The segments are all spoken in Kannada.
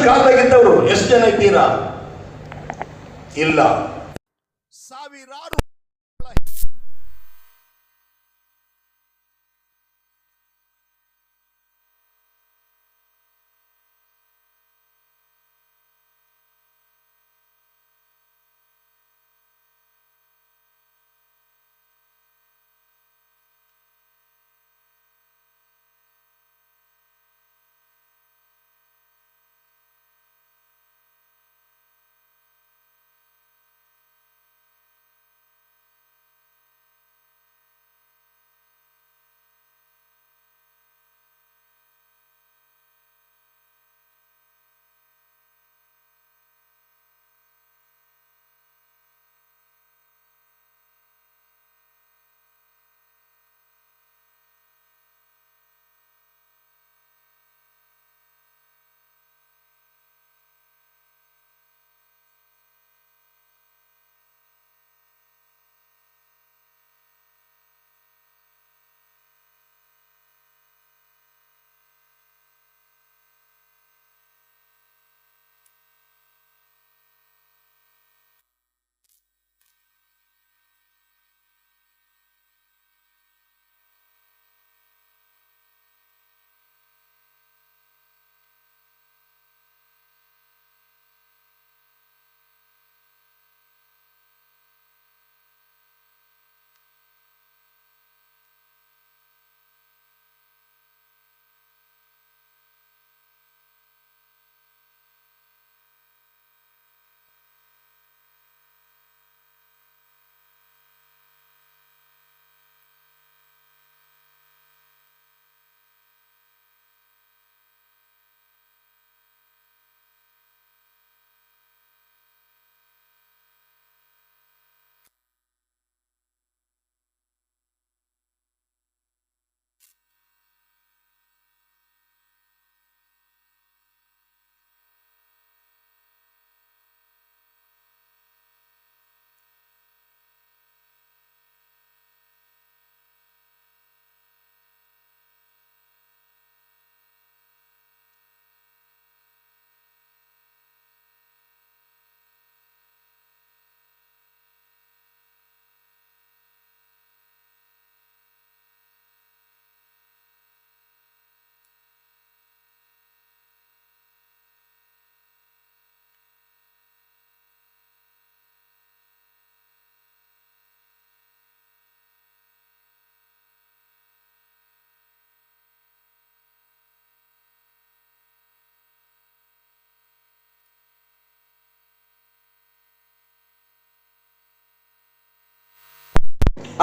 ಕಾಲದಾಗಿದ್ದವರು ಎಷ್ಟು ಜನ ಇದ್ದೀರಾ? ಇಲ್ಲ. ಸಾವಿರಾರು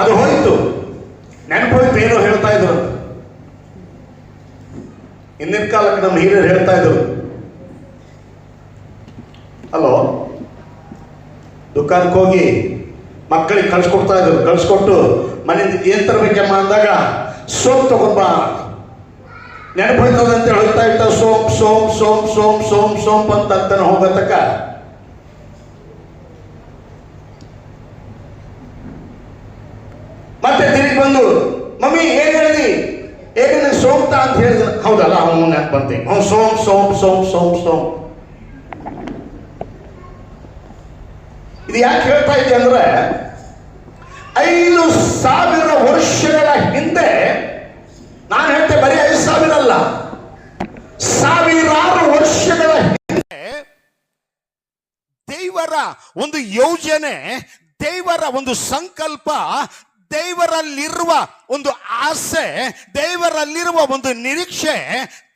ಅದು ಹೋಯ್ತು, ನೆನಪೋಯ್ತು. ಏನೋ ಹೇಳ್ತಾ ಇದ್ರು ಹಿಂದಿನ ಕಾಲಕ್ಕೆ ನಮ್ಮ ಹಿರಿಯರು ಹೇಳ್ತಾ ಇದ್ರು. ಅಲೋ, ದುಕಾನಕ್ಕೆ ಹೋಗಿ ಮಕ್ಕಳಿಗೆ ಕಳ್ಸಿಕೊಡ್ತಾ ಇದ್ರು. ಕಳ್ಸಿಕೊಟ್ಟು ಮನೆಯಿಂದ ಏನ್ ತರಬೇಕಮ್ಮ ಅಂದಾಗ ಸೋಪ್ ತಗೊಂಡ್ಬಾ, ನೆನಪೋಯ್ತದ ಅಂತ ಹೇಳ್ತಾ ಇರ್ತ. Soap soap soap soap soap soap ಅಂತ ಹೋಗತಕ್ಕ ಮತ್ತೆ ತಿರುಗಿ ಬಂದು ಮಮ್ಮಿ ಏನ್ ಹೇಳಿದಿ, ಏನ ಸೋಂಪ್ತ ಅಂತ ಹೇಳಿದ. ಹೌದಲ್ಲ, ಅವನು ನೆನಪು ಬಂತೆ. ಅವ್ನು ಸೋಂಪ್ ಸೋಂಪ್ ಸೋಂಪ್ ಸೋಂಪ್ ಸೋಂಪ್. ಇದು ಯಾಕೆ ಹೇಳ್ತಾ ಇದ್ದೆ ಅಂದ್ರೆ 5,000 ವರ್ಷಗಳ ಹಿಂದೆ, ನಾನು ಹೇಳ್ತೆ ಬರೀ 5,000 ಅಲ್ಲ, ಸಾವಿರಾರು ವರ್ಷಗಳ ಹಿಂದೆ ದೇವರ ಒಂದು ಯೋಜನೆ, ದೇವರ ಒಂದು ಸಂಕಲ್ಪ, ದೇವರಲ್ಲಿರುವ ಒಂದು ಆಸೆ, ದೇವರಲ್ಲಿರುವ ಒಂದು ನಿರೀಕ್ಷೆ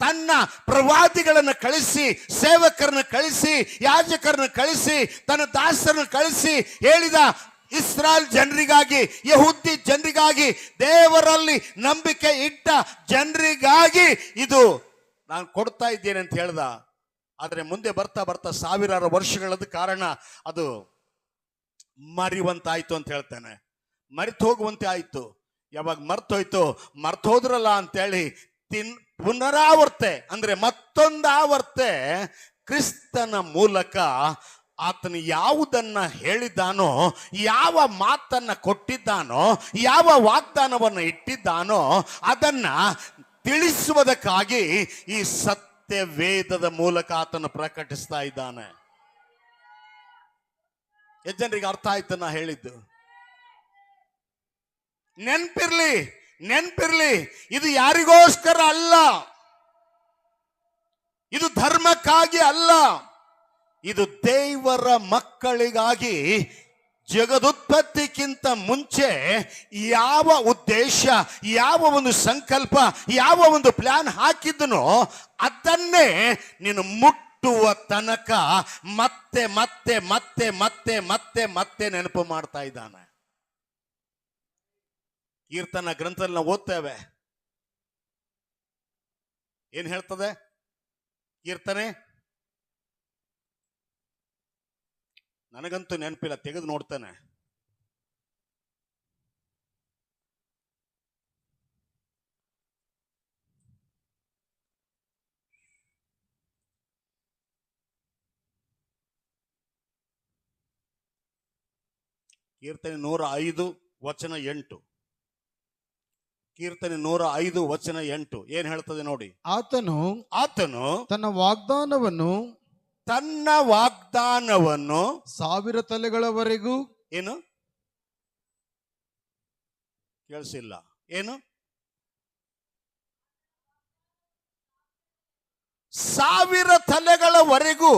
ತನ್ನ ಪ್ರವಾದಿಗಳನ್ನು ಕಳಿಸಿ, ಸೇವಕರನ್ನು ಕಳಿಸಿ, ಯಾಜಕರನ್ನು ಕಳಿಸಿ, ತನ್ನ ದಾಸರನ್ನು ಕಳಿಸಿ ಹೇಳಿದ. ಇಸ್ರಾಯೇಲ್ ಜನರಿಗಾಗಿ, ಯಹೂದಿ ಜನರಿಗಾಗಿ, ದೇವರಲ್ಲಿ ನಂಬಿಕೆ ಇಟ್ಟ ಜನರಿಗಾಗಿ ಇದು ನಾನು ಕೊಡ್ತಾ ಇದ್ದೇನೆ ಅಂತ ಹೇಳ್ದ. ಆದರೆ ಮುಂದೆ ಬರ್ತಾ ಬರ್ತಾ ಸಾವಿರಾರು ವರ್ಷಗಳದ ಕಾರಣ ಅದು ಮರಿವಂತಾಯ್ತು ಅಂತ ಹೇಳ್ತೇನೆ. ಮರೆತು ಹೋಗುವಂತೆ ಆಯ್ತು. ಯಾವಾಗ ಮರ್ತೋಯ್ತು, ಮರ್ತೋದ್ರಲ್ಲ ಅಂತೇಳಿ ಪುನರಾವರ್ತೆ ಅಂದ್ರೆ ಮತ್ತೊಂದು ಆವರ್ತೆ ಕ್ರಿಸ್ತನ ಮೂಲಕ ಆತನು ಯಾವುದನ್ನ ಹೇಳಿದ್ದಾನೋ, ಯಾವ ಮಾತನ್ನ ಕೊಟ್ಟಿದ್ದಾನೋ, ಯಾವ ವಾಗ್ದಾನವನ್ನು ಇಟ್ಟಿದ್ದಾನೋ ಅದನ್ನ ತಿಳಿಸುವುದಕ್ಕಾಗಿ ಈ ಸತ್ಯ ವೇದದ ಮೂಲಕ ಆತನು ಪ್ರಕಟಿಸ್ತಾ ಇದ್ದಾನೆ. ಎಷ್ಟು ಜನರಿಗೆ ಅರ್ಥ ಆಯ್ತು ನಾ ಹೇಳಿದ್ದು? ನೆನ್ಪಿರ್ಲಿ, ಇದು ಯಾರಿಗೋಸ್ಕರ ಅಲ್ಲ, ಇದು ಧರ್ಮಕ್ಕಾಗಿ ಅಲ್ಲ, ಇದು ದೇವರ ಮಕ್ಕಳಿಗಾಗಿ ಜಗದುತ್ಪತ್ತಿಗಿಂತ ಮುಂಚೆ ಯಾವ ಉದ್ದೇಶ, ಯಾವ ಒಂದು ಸಂಕಲ್ಪ, ಯಾವ ಒಂದು ಪ್ಲಾನ್ ಹಾಕಿದ್ದನೋ ಅದನ್ನೇ ನೀನು ಮುಟ್ಟುವ ತನಕ ಮತ್ತೆ ಮತ್ತೆ ಮತ್ತೆ ಮತ್ತೆ ಮತ್ತೆ ಮತ್ತೆ ನೆನಪು ಮಾಡ್ತಾ ಇದ್ದಾನೆ. ಕೀರ್ತನ ಗ್ರಂಥದಲ್ಲಿ ನಾವು ಓದ್ತೇವೆ, ಏನ್ ಹೇಳ್ತದೆ ಕೀರ್ತನೆ? ನನಗಂತೂ ನೆನಪಿಲ್ಲ, ತೆಗೆದು ನೋಡ್ತಾನೆ. ಕೀರ್ತನೆ 105 ವಚನ 8. ಕೀರ್ತನೆ 105 ವಚನ 8 ಏನ್ ಹೇಳ್ತದೆ ನೋಡಿ. ಆತನು ತನ್ನ ವಾಗ್ದಾನವನ್ನು 1000 ತಲೆಗಳವರೆಗೂ ಏನು ಕೇಳಿಸಿಲ್ಲ, ಏನು 1000 ತಲೆಗಳವರೆಗೂ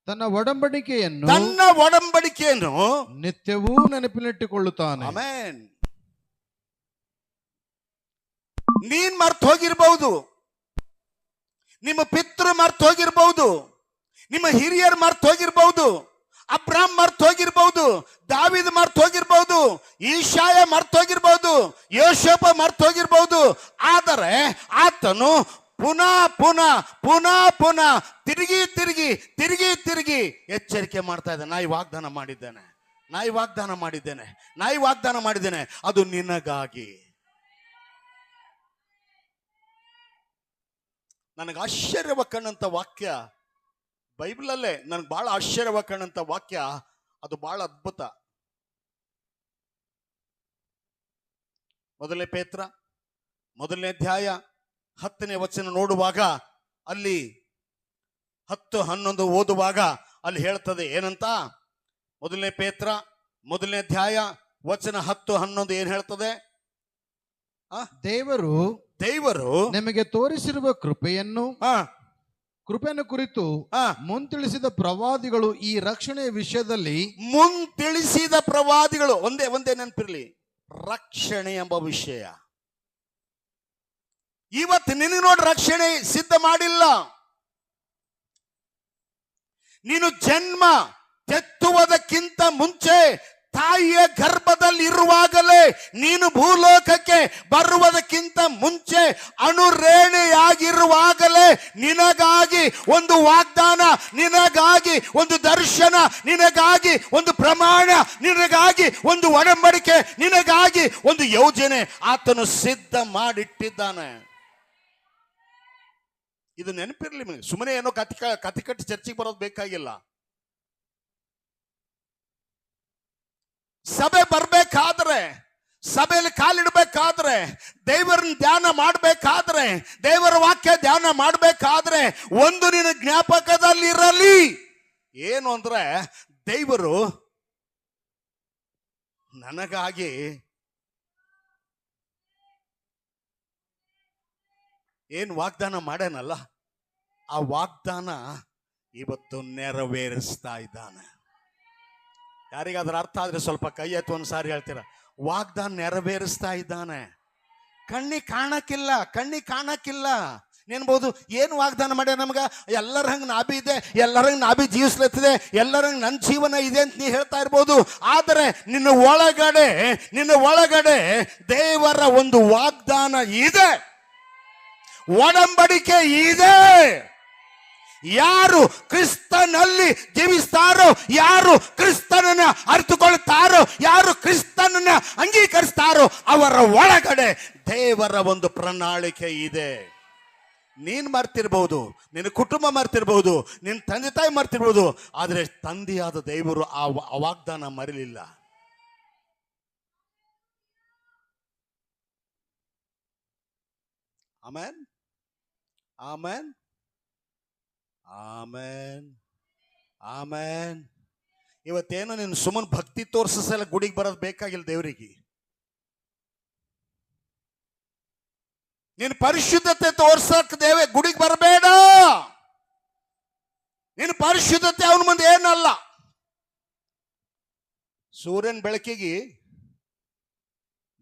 ತನ್ನ ಒಡಂಬಡಿಕೆಯನ್ನು ನಿತ್ಯವೂ ನೆನಪಿನಟ್ಟಿಕೊಳ್ಳುತ್ತಾನೆ. ಆಮೆನ್. ನೀನ್ ಮರ್ತು ಹೋಗಿರ್ಬಹುದು, ನಿಮ್ಮ ಪಿತೃ ಮರ್ತು ಹೋಗಿರ್ಬಹುದು, ನಿಮ್ಮ ಹಿರಿಯರು ಮರ್ತು ಹೋಗಿರ್ಬಹುದು, ಅಬ್ರಾಮ್ ಮರ್ತು ಹೋಗಿರ್ಬಹುದು, ದಾವಿದ ಮರ್ತು ಹೋಗಿರ್ಬಹುದು, ಈಶಾಯ ಮರ್ತು ಹೋಗಿರ್ಬಹುದು, ಯೋಶೇಪ ಮರ್ತು ಹೋಗಿರ್ಬಹುದು. ಆದರೆ ಆತನು ಪುನಃ ಪುನಃ ಪುನಃ ಪುನಃ ತಿರುಗಿ ತಿರುಗಿ ತಿರುಗಿ ತಿರುಗಿ ಎಚ್ಚರಿಕೆ ಮಾಡ್ತಾ ಇದ್ದಾನೆ. ನಾ ಈ ವಾಗ್ದಾನ ಮಾಡಿದ್ದೇನೆ, ಅದು ನಿನಗಾಗಿ. ನನಗೆ ಆಶ್ಚರ್ಯವಕ್ಕಣಂತ ವಾಕ್ಯ ಬೈಬಲಲ್ಲೇ, ನನಗೆ ಬಹಳ ಆಶ್ಚರ್ಯವಕ್ಕಣಂತ ವಾಕ್ಯ, ಅದು ಬಹಳ ಅದ್ಭುತ. ಮೊದಲನೇ ಪೇತ್ರ 1ನೇ ಅಧ್ಯಾಯ 10ನೇ ವಚನ ನೋಡುವಾಗ, ಅಲ್ಲಿ 10-11 ಓದುವಾಗ ಅಲ್ಲಿ ಹೇಳ್ತದೆ ಏನಂತ. ಮೊದಲನೇ ಪೇತ್ರ 1ನೇ ಅಧ್ಯಾಯ ವಚನ 10-11 ಏನ್ ಹೇಳ್ತದೆ? ದೇವರು ನಿಮಗೆ ತೋರಿಸಿರುವ ಕೃಪೆಯನ್ನು ಕುರಿತು ಮುಂತಿಳಿಸಿದ ಪ್ರವಾದಿಗಳು ಈ ರಕ್ಷಣೆಯ ವಿಷಯದಲ್ಲಿ ಮುಂತಿಳಿಸಿದ ಪ್ರವಾದಿಗಳು ಒಂದೇ ನೆನಪಿರ್ಲಿ, ರಕ್ಷಣೆ ಎಂಬ ವಿಷಯ. ಇವತ್ತು ನಿನಗೆ ನೋಡಿ ರಕ್ಷಣೆ ಸಿದ್ಧ ಮಾಡಿಲ್ಲ. ನೀನು ಜನ್ಮ ತೆತ್ತುವುದಕ್ಕಿಂತ ಮುಂಚೆ ತಾಯಿಯ ಗರ್ಭದಲ್ಲಿ ಇರುವಾಗಲೇ, ನೀನು ಭೂಲೋಕಕ್ಕೆ ಬರುವುದಕ್ಕಿಂತ ಮುಂಚೆ ಅಣುರೇಣೆಯಾಗಿರುವಾಗಲೇ ನಿನಗಾಗಿ ಒಂದು ವಾಗ್ದಾನ, ನಿನಗಾಗಿ ಒಂದು ದರ್ಶನ, ನಿನಗಾಗಿ ಒಂದು ಪ್ರಮಾಣ, ನಿನಗಾಗಿ ಒಂದು ಒಡಂಬಡಿಕೆ, ನಿನಗಾಗಿ ಒಂದು ಯೋಜನೆ ಆತನು ಸಿದ್ಧ ಮಾಡಿಟ್ಟಿದ್ದಾನೆ. ಇದು ನೆನಪಿರ್ಲಿ ನಿಮಗೆ. ಸುಮ್ಮನೆ ಏನೋ ಕತಿ ಕಟ್ಟಿ ಚರ್ಚೆಗೆ ಬರೋದು ಬೇಕಾಗಿಲ್ಲ. ಸಭೆ ಬರ್ಬೇಕಾದ್ರೆ, ಸಭೆಯಲ್ಲಿ ಕಾಲಿಡಬೇಕಾದ್ರೆ, ದೇವರನ್ನ ಧ್ಯಾನ ಮಾಡಬೇಕಾದ್ರೆ, ದೇವರ ವಾಕ್ಯ ಧ್ಯಾನ ಮಾಡಬೇಕಾದ್ರೆ ಒಂದು ನಿನ್ನ ಜ್ಞಾಪಕದಲ್ಲಿರಲಿ. ಏನು ಅಂದ್ರೆ, ದೇವರು ನನಗಾಗಿ ಏನು ವಾಗ್ದಾನ ಮಾಡ್ಯಾನಲ್ಲ, ಆ ವಾಗ್ದಾನ ಇವತ್ತು ನೆರವೇರಿಸ್ತಾ ಇದ್ದಾನೆ. ಯಾರಿಗಾದ್ರೂ ಅರ್ಥ ಆದ್ರೆ ಸ್ವಲ್ಪ ಕೈ ಎತ್ತು ಒಂದ್ಸಾರಿ ಹೇಳ್ತೀರ. ವಾಗ್ದಾನ ನೆರವೇರಿಸ್ತಾ ಇದ್ದಾನೆ. ಕಣ್ಣಿಗೆ ಕಾಣಕ್ಕಿಲ್ಲ. ನೆನ್ಬೋದು, ಏನು ವಾಗ್ದಾನ ಮಾಡ್ಯ ನಮ್ಗ? ಎಲ್ಲರ ಹಂಗೆ ನಾಭಿ ಇದೆ, ಎಲ್ಲರ ಹಂಗೆ ನಾಭಿ ಜೀವಿಸ್ಲತ್ತಿದೆ, ಎಲ್ಲರ ಹಂಗೆ ನನ್ನ ಜೀವನ ಇದೆ ಅಂತ ನೀ ಹೇಳ್ತಾ ಇರ್ಬೋದು. ಆದರೆ ನಿನ್ನ ಒಳಗಡೆ ದೇವರ ಒಂದು ವಾಗ್ದಾನ ಇದೆ, ಒಡಂಬಡಿಕೆ ಇದೆ. ಯಾರು ಕ್ರಿಸ್ತನಲ್ಲಿ ಜೀವಿಸ್ತಾರೋ, ಯಾರು ಕ್ರಿಸ್ತನನ್ನ ಅರಿತುಕೊಳ್ತಾರೋ, ಯಾರು ಕ್ರಿಸ್ತನನ್ನ ಅಂಗೀಕರಿಸ್ತಾರೋ ಅವರ ಒಳಗಡೆ ದೇವರ ಒಂದು ಪ್ರಣಾಳಿಕೆ ಇದೆ. ನೀನ್ ಮರ್ತಿರ್ಬಹುದು, ನಿನ್ನ ಕುಟುಂಬ ಮರ್ತಿರ್ಬಹುದು, ನಿನ್ನ ತಂದೆ ತಾಯಿ ಮರ್ತಿರ್ಬಹುದು, ಆದರೆ ತಂದೆಯಾದ ದೇವರು ಆ ವಾಗ್ದಾನ ಮರಿಲಿಲ್ಲ. ಆಮೆನ್. ಆಮೇನ್, ಆಮೇನ್, ಆಮೇನ್. ಇವತ್ತೇನು ನೀನು ಸುಮ್ಮನೆ ಭಕ್ತಿ ತೋರ್ಸಲ್ಲ ಗುಡಿಗೆ ಬರೋದು ಬೇಕಾಗಿಲ್ಲ ದೇವರಿಗೆ. ನೀನು ಪರಿಶುದ್ಧತೆ ತೋರ್ಸಕ್ ಗುಡಿಗೆ ಬರಬೇಡ. ನೀನು ಪರಿಶುದ್ಧತೆ ಅವನ ಮುಂದೆ ಏನಲ್ಲ. ಸೂರ್ಯನ ಬೆಳಕಿಗೆ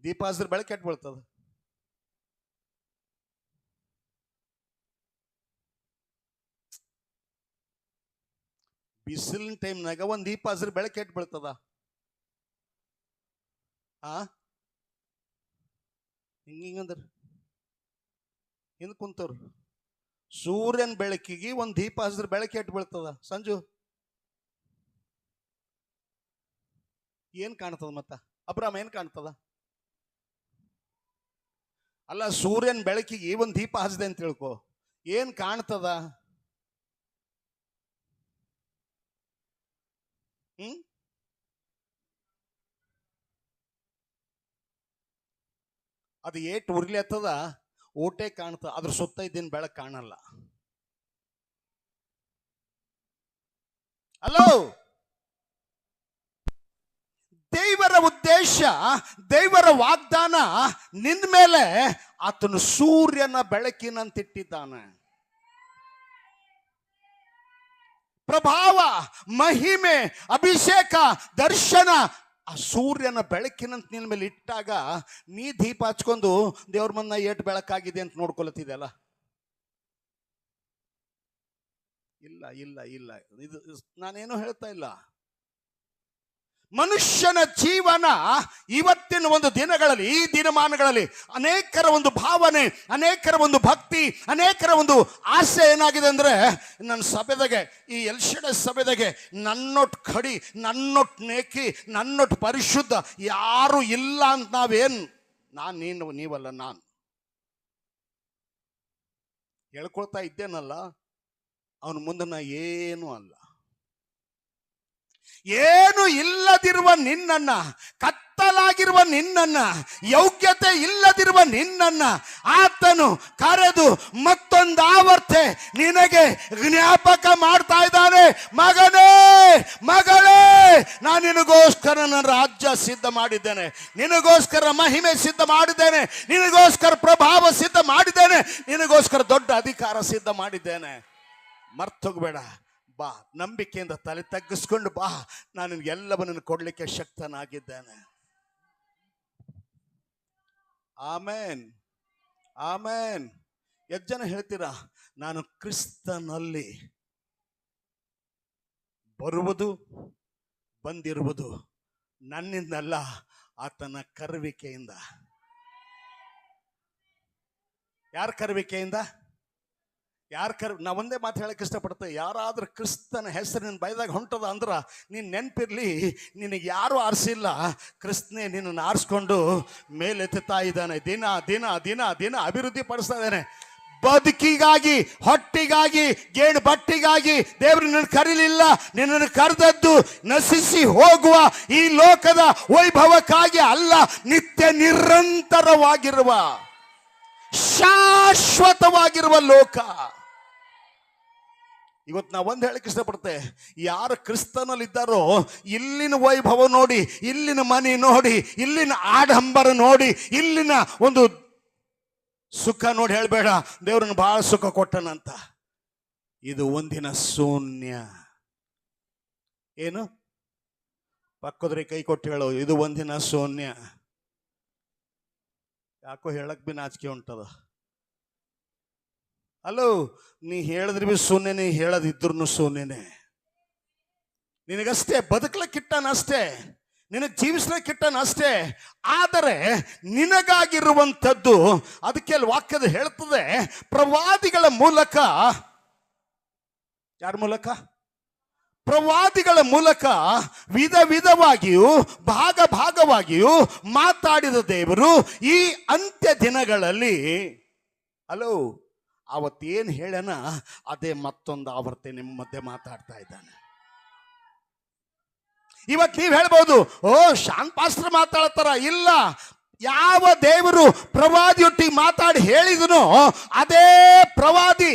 ದೀಪ ಹಸಿರು ಬೆಳಕು ಕೆಟ್ಟು ಬೀಳ್ತದ. ಬಿಸಿಲಿನ ಟೈಮ್ನಾಗ ಒಂದು ದೀಪ ಹಸಿರು ಬೆಳಕು ಕೆಟ್ಟು ಬೀಳ್ತದ. ಹಿಂಗಂದ್ರ ಹಿಂದ್ ಕುಂತವ್ರು. ಸೂರ್ಯನ ಬೆಳಕಿಗೆ ಒಂದು ದೀಪ ಹಸಿರು ಬೆಳಕು ಕೆಟ್ಟು ಬೀಳ್ತದ. ಸಂಜು ಏನ್ ಕಾಣ್ತದ? ಮತ್ತ ಅಬ್ರಾಮ್ ಏನ್ ಕಾಣ್ತದ? ಅಲ್ಲ, ಸೂರ್ಯನ ಬೆಳಕಿಗೆ ಒಂದು ದೀಪ ಹಚ್ಚದೆ ಅಂತ ತಿಳ್ಕೊ, ಏನ್ ಕಾಣ್ತದ? ಅದು ಏಟ್ ಉರ್ಲಿ ಹತ್ತದ ಓಟೆ ಕಾಣ್ತದ, ಅದ್ರ ಸುತ್ತ ಇದ್ದಿನ ಬೆಳಕು ಕಾಣಲ್ಲ. ಹಲೋ, ದೇವರ ಉದ್ದೇಶ, ದೇವರ ವಾಗ್ದಾನ ನಿನ್ನ ಮೇಲೆ ಆತನು ಸೂರ್ಯನ ಬೆಳಕಿನಂತಿಟ್ಟಿದ್ದಾನೆ. ಪ್ರಭಾವ, ಮಹಿಮೆ, ಅಭಿಷೇಕ, ದರ್ಶನ ಆ ಸೂರ್ಯನ ಬೆಳಕಿನಂತ ನಿನ್ನ ಮೇಲೆ ಇಟ್ಟಾಗ ನೀ ದೀಪ ಹಚ್ಕೊಂಡು ದೇವ್ರ ಮನ್ನ ಏಟ್ ಬೆಳಕಾಗಿದೆ ಅಂತ ನೋಡ್ಕೊಳತಿದೆಯಲ್ಲ. ಇಲ್ಲ ಇಲ್ಲ ಇಲ್ಲ, ಇದು ನಾನೇನು ಹೇಳ್ತಾ ಇಲ್ಲ. ಮನುಷ್ಯನ ಜೀವನ ಇವತ್ತಿನ ಒಂದು ದಿನಗಳಲ್ಲಿ, ಈ ದಿನಮಾನಗಳಲ್ಲಿ ಅನೇಕರ ಒಂದು ಭಾವನೆ, ಅನೇಕರ ಒಂದು ಭಕ್ತಿ, ಅನೇಕರ ಒಂದು ಆಸೆ ಏನಾಗಿದೆ ಅಂದ್ರೆ, ನನ್ನ ಸಭೆದಾಗೆ, ಈ ಎಲ್ಶಡೆ ಸಭೆದಾಗೆ ನನ್ನೊಟ್ಟು ಕಡಿ, ನನ್ನೊಟ್ಟು ನೇಕಿ, ನನ್ನೊಟ್ಟು ಪರಿಶುದ್ಧ ಯಾರು ಇಲ್ಲ ಅಂತ ನಾವೇನು, ನಾನು ನೀನು ನೀವಲ್ಲ, ನಾನು ಹೇಳ್ಕೊಳ್ತಾ ಇದ್ದೇನಲ್ಲ, ಅವನ ಮುಂದೆ ನಾ ಏನೂ ಅಲ್ಲ. ಏನು ಇಲ್ಲದಿರುವ ನಿನ್ನನ್ನ, ಕತ್ತಲಾಗಿರುವ ನಿನ್ನನ್ನ, ಯೋಗ್ಯತೆ ಇಲ್ಲದಿರುವ ನಿನ್ನನ್ನ ಆತನು ಕರೆದು ಮತ್ತೊಂದು ಆವರ್ತೆ ನಿನಗೆ ಜ್ಞಾಪಕ ಮಾಡ್ತಾ ಇದ್ದಾನೆ. ಮಗನೇ, ಮಗಳೇ, ನಾನು ನಿನಗೋಸ್ಕರ ನನ್ನ ರಾಜ್ಯ ಸಿದ್ಧ ಮಾಡಿದ್ದೇನೆ, ನಿನಗೋಸ್ಕರ ಮಹಿಮೆ ಸಿದ್ಧ ಮಾಡಿದ್ದೇನೆ, ನಿನಗೋಸ್ಕರ ಪ್ರಭಾವ ಸಿದ್ಧ ಮಾಡಿದ್ದೇನೆ, ನಿನಗೋಸ್ಕರ ದೊಡ್ಡ ಅಧಿಕಾರ ಸಿದ್ಧ ಮಾಡಿದ್ದೇನೆ. ಮರ್ತೋಗ್ಬೇಡ. ಬಾ, ನಂಬಿಕೆಯಿಂದ ತಲೆ ತಗ್ಗಿಸ್ಕೊಂಡು ಬಾ, ನಾನು ನಿನಗೆಲ್ಲವನ್ನನ್ನು ಕೊಡ್ಲಿಕ್ಕೆ ಶಕ್ತನಾಗಿದ್ದೇನೆ. ಆಮೇನ್, ಆಮೇನ್. ಎಷ್ಟು ಜನ ಹೇಳ್ತೀರಾ, ನಾನು ಕ್ರಿಸ್ತನಲ್ಲಿ ಬರುವುದು, ಬಂದಿರುವುದು ನನ್ನಿಂದಲ್ಲ, ಆತನ ಕರುವಿಕೆಯಿಂದ. ಯಾರ ಕರುವಿಕೆಯಿಂದ? ನಾ ಒಂದೇ ಮಾತು ಹೇಳಕ್ಕೆ ಇಷ್ಟಪಡ್ತೇವೆ. ಯಾರಾದ್ರೂ ಕ್ರಿಸ್ತನ ಹೆಸರಿನ ಬೈದಾಗ ಹೊಂಟದ ಅಂದ್ರೆ ನೀನು ನೆನಪಿರ್ಲಿ, ನಿನಗೆ ಯಾರು ಆರಿಸಿಲ್ಲ, ಕ್ರಿಸ್ತನೇ ನಿನ್ನನ್ನು ಆರಿಸ್ಕೊಂಡು ಮೇಲೆತ್ತಾ ಇದ್ದಾನೆ. ದಿನ ದಿನ ದಿನ ದಿನ ಅಭಿವೃದ್ಧಿ ಪಡಿಸ್ತಾ ಇದ್ದಾನೆ. ಬದುಕಿಗಾಗಿ, ಹೊಟ್ಟಿಗಾಗಿ, ಗೇಣು ಬಟ್ಟಿಗಾಗಿ ದೇವರು ನಿನ್ನ ಕರೀಲಿಲ್ಲ. ನಿನ್ನನ್ನು ಕರೆದದ್ದು ನಶಿಸಿ ಹೋಗುವ ಈ ಲೋಕದ ವೈಭವಕ್ಕಾಗಿ ಅಲ್ಲ, ನಿತ್ಯ ನಿರಂತರವಾಗಿರುವ ಶಾಶ್ವತವಾಗಿರುವ ಲೋಕ. ಇವತ್ತು ನಾವು ಒಂದು ಹೇಳಕ್ಕೆ ಇಷ್ಟಪಡ್ತೆ, ಯಾರು ಕ್ರಿಸ್ತನಲ್ಲಿ ಇದ್ದಾರೋ ಇಲ್ಲಿನ ವೈಭವ ನೋಡಿ, ಇಲ್ಲಿನ ಮನೆ ನೋಡಿ, ಇಲ್ಲಿನ ಆಡಂಬರ ನೋಡಿ, ಇಲ್ಲಿನ ಒಂದು ಸುಖ ನೋಡಿ ಹೇಳಬೇಡ ದೇವ್ರನ್ನ ಬಹಳ ಸುಖ ಕೊಟ್ಟನಂತ. ಇದು ಒಂದಿನ ಶೂನ್ಯ. ಏನು ಪಕ್ಕದ್ರೆ ಕೈ ಕೊಟ್ಟು ಹೇಳೋ, ಇದು ಒಂದಿನ ಶೂನ್ಯ. ಯಾಕೋ ಹೇಳಕ್ ಬಿ ನಾಚಿಕೆ ಉಂಟದ. ಅಲ್ಲೋ, ನೀ ಹೇಳಿದ್ರೆ ಬಿ ಶೂನ್ಯನೇ, ಹೇಳದಿದ್ರು ಶೂನ್ಯನೇ. ನಿನಗಷ್ಟೇ ಬದುಕಲಿಕ್ಕಿಟ್ಟನಷ್ಟೇ, ನಿನಗೆ ಜೀವಿಸ್ಲಿಕ್ಕಿಟ್ಟನಷ್ಟೇ. ಆದರೆ ನಿನಗಾಗಿರುವಂಥದ್ದು, ಅದಕ್ಕೆ ವಾಕ್ಯದ ಹೇಳ್ತದೆ, ಪ್ರವಾದಿಗಳ ಮೂಲಕ. ಯಾರ ಮೂಲಕ? ಪ್ರವಾದಿಗಳ ಮೂಲಕ ವಿಧ ವಿಧವಾಗಿಯೂ ಭಾಗ ಭಾಗವಾಗಿಯೂ ಮಾತಾಡಿದ ದೇವರು ಈ ಅಂತ್ಯ ದಿನಗಳಲ್ಲಿ, ಅಲೋ, ಅವತ್ತೇನು ಹೇಳನ ಅದೇ ಮತ್ತೊಂದು ಆವರ್ತಿ ನಿಮ್ಮ ಮಧ್ಯೆ ಮಾತಾಡ್ತಾ ಇದ್ದಾನೆ. ಇವತ್ತು ನೀವು ಹೇಳ್ಬೋದು, ಓ ಶಾಂತ್ ಪಾಸ್ಟರ್ ಮಾತಾಡ್ತಾರ. ಇಲ್ಲ, ಯಾವ ದೇವರು ಪ್ರವಾದಿಯೊಟ್ಟಿಗೆ ಮಾತಾಡಿ ಹೇಳಿದನೋ ಅದೇ ಪ್ರವಾದಿ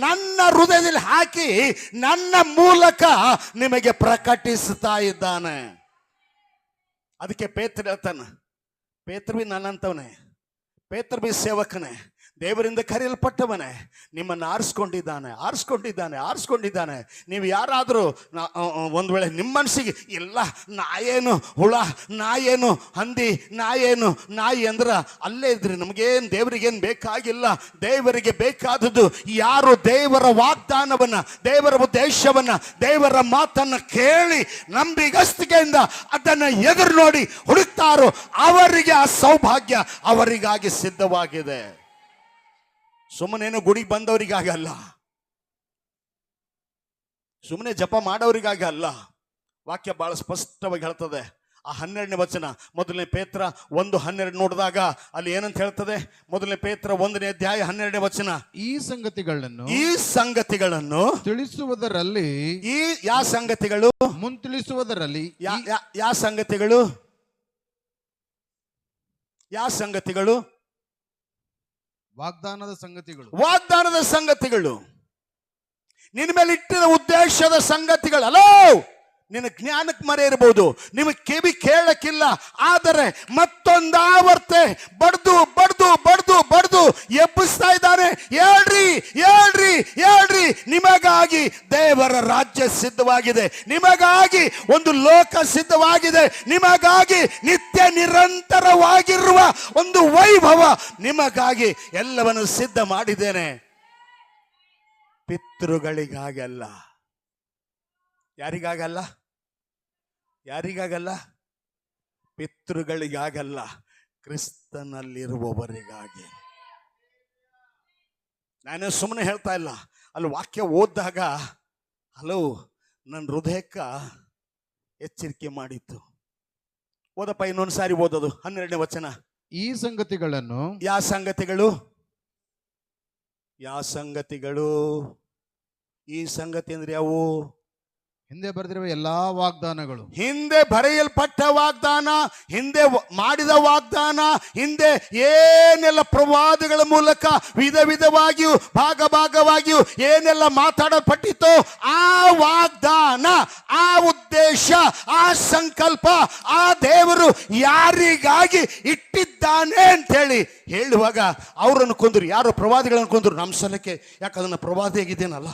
ನನ್ನ ಹೃದಯದಲ್ಲಿ ಹಾಕಿ ನನ್ನ ಮೂಲಕ ನಿಮಗೆ ಪ್ರಕಟಿಸ್ತಾ ಇದ್ದಾನೆ. ಅದಕ್ಕೆ ಪೇತ್ರ ಹೇಳ್ತಾನೆ, ಪೇತ್ರ ಬಿ ನನ್ನಂತವನೇ, ಪೇತ್ರ ಬಿ ಸೇವಕನೇ, ದೇವರಿಂದ ಕರೆಯಲ್ಪಟ್ಟವನೇ, ನಿಮ್ಮನ್ನು ಆರಿಸ್ಕೊಂಡಿದ್ದಾನೆ. ನೀವು ಯಾರಾದರೂ ಒಂದು ವೇಳೆ ನಿಮ್ಮ ಮನಸ್ಸಿಗೆ ಇಲ್ಲ ನಾಯೇನು ಹುಳ, ನಾಯೇನು ಹಂದಿ, ನಾಯೇನು ನಾಯಿ ಅಂದ್ರೆ ಅಲ್ಲೇ ಇದ್ರಿ, ನಮಗೇನು ದೇವರಿಗೇನು ಬೇಕಾಗಿಲ್ಲ. ದೇವರಿಗೆ ಬೇಕಾದದ್ದು ಯಾರು ದೇವರ ವಾಗ್ದಾನವನ್ನು, ದೇವರ ಉದ್ದೇಶವನ್ನು, ದೇವರ ಮಾತನ್ನು ಕೇಳಿ ನಂಬಿಗಸ್ತಿಕೆಯಿಂದ ಅದನ್ನು ಎದುರು ನೋಡಿ ಹುಡುಕ್ತಾರೋ ಅವರಿಗೆ ಆ ಸೌಭಾಗ್ಯ ಅವರಿಗಾಗಿ ಸಿದ್ಧವಾಗಿದೆ. ಸುಮ್ಮನೇನು ಗುಡಿಗೆ ಬಂದವರಿಗಾಗಿ ಅಲ್ಲ, ಸುಮ್ಮನೆ ಜಪ ಮಾಡೋರಿಗಾಗಿ ಅಲ್ಲ. ವಾಕ್ಯ ಬಹಳ ಸ್ಪಷ್ಟವಾಗಿ ಹೇಳ್ತದೆ. ಆ 12ನೇ ವಚನ, ಮೊದಲನೇ ಪೇತ್ರ 1:12 ನೋಡಿದಾಗ ಅಲ್ಲಿ ಏನಂತ ಹೇಳ್ತದೆ? ಮೊದಲನೇ ಪೇತ್ರ 1ನೇ ಅಧ್ಯಾಯ 12ನೇ ವಚನ, ಈ ಸಂಗತಿಗಳನ್ನು ತಿಳಿಸುವುದರಲ್ಲಿ, ಯಾವ ಸಂಗತಿಗಳು? ಮುಂತಿಳಿಸುವುದರಲ್ಲಿ. ಯಾವ ಸಂಗತಿಗಳು? ಯಾವ ಸಂಗತಿಗಳು? ವಾಗ್ದಾನದ ಸಂಗತಿಗಳು, ನಿನ್ನ ಮೇಲೆ ಇಟ್ಟಿದ ಉದ್ದೇಶದ ಸಂಗತಿಗಳು. ಅಲೋ, ನಿನ್ನ ಜ್ಞಾನಕ್ಕೆ ಮರೆ ಇರಬಹುದು, ನಿಮಗೆ ಕಿವಿ ಕೇಳಕ್ಕಿಲ್ಲ, ಆದರೆ ಮತ್ತೊಂದಾವರ್ತೆ ಬಡ್ದು ಬಡ್ದು ಬಡ್ದು ಬಡ್ದು ಎಬ್ಬಿಸ್ತಾ ಇದ್ದಾನೆ. ಹೇಳ್ರಿ, ನಿಮಗಾಗಿ ದೇವರ ರಾಜ್ಯ ಸಿದ್ಧವಾಗಿದೆ, ನಿಮಗಾಗಿ ಒಂದು ಲೋಕ ಸಿದ್ಧವಾಗಿದೆ, ನಿಮಗಾಗಿ ನಿತ್ಯ ನಿರಂತರವಾಗಿರುವ ಒಂದು ವೈಭವ ನಿಮಗಾಗಿ ಎಲ್ಲವನ್ನು ಸಿದ್ಧ ಮಾಡಿದ್ದೇನೆ. ಪಿತೃಗಳಿಗಾಗಲ್ಲ. ಯಾರಿಗಾಗಲ್ಲ? ಪಿತೃಗಳಿಗಾಗಲ್ಲ, ಕ್ರಿಸ್ತನಲ್ಲಿರುವವರಿಗಾಗಿ. ನಾನು ಸುಮ್ಮನೆ ಹೇಳ್ತಾ ಇಲ್ಲ, ಅಲ್ಲಿ ವಾಕ್ಯ ಓದಿದಾಗ ನನ್ನ ಹೃದಯಕ್ಕ ಎಚ್ಚರಿಕೆ ಮಾಡಿತ್ತು. ಓದಪ್ಪ, ಇನ್ನೊಂದು ಸಾರಿ ಓದೋದು 12ನೇ ವಚನ. ಈ ಸಂಗತಿಗಳನ್ನು. ಯಾವ ಸಂಗತಿಗಳು? ಈ ಸಂಗತಿ ಅಂದ್ರೆ ಯಾವು? ಹಿಂದೆ ಬರೆದಿರುವ ಎಲ್ಲಾ ವಾಗ್ದಾನಗಳು, ಹಿಂದೆ ಬರೆಯಲ್ಪಟ್ಟ ವಾಗ್ದಾನ, ಹಿಂದೆ ಮಾಡಿದ ವಾಗ್ದಾನ, ಹಿಂದೆ ಏನೆಲ್ಲ ಪ್ರವಾದಿಗಳ ಮೂಲಕ ವಿಧ ವಿಧವಾಗಿಯೂ ಭಾಗವಾಗಿಯೂ ಏನೆಲ್ಲ ಮಾತಾಡಲ್ಪಟ್ಟಿತ್ತೋ ಆ ವಾಗ್ದಾನ, ಆ ಉದ್ದೇಶ, ಆ ಸಂಕಲ್ಪ, ಆ ದೇವರು ಯಾರಿಗಾಗಿ ಇಟ್ಟಿದ್ದಾನೆ ಅಂತ ಹೇಳುವಾಗ ಅವರನ್ನು ಕೊಂದರು. ಯಾರು? ಪ್ರವಾದಿಗಳನ್ನು ಕೊಂದರು. ನಮ್ಮ ಸಲಕ್ಕೆ, ಯಾಕಂದ್ರೆ ನಾನು ಪ್ರವಾದಿ ಆಗಿದ್ದೇನಲ್ಲ,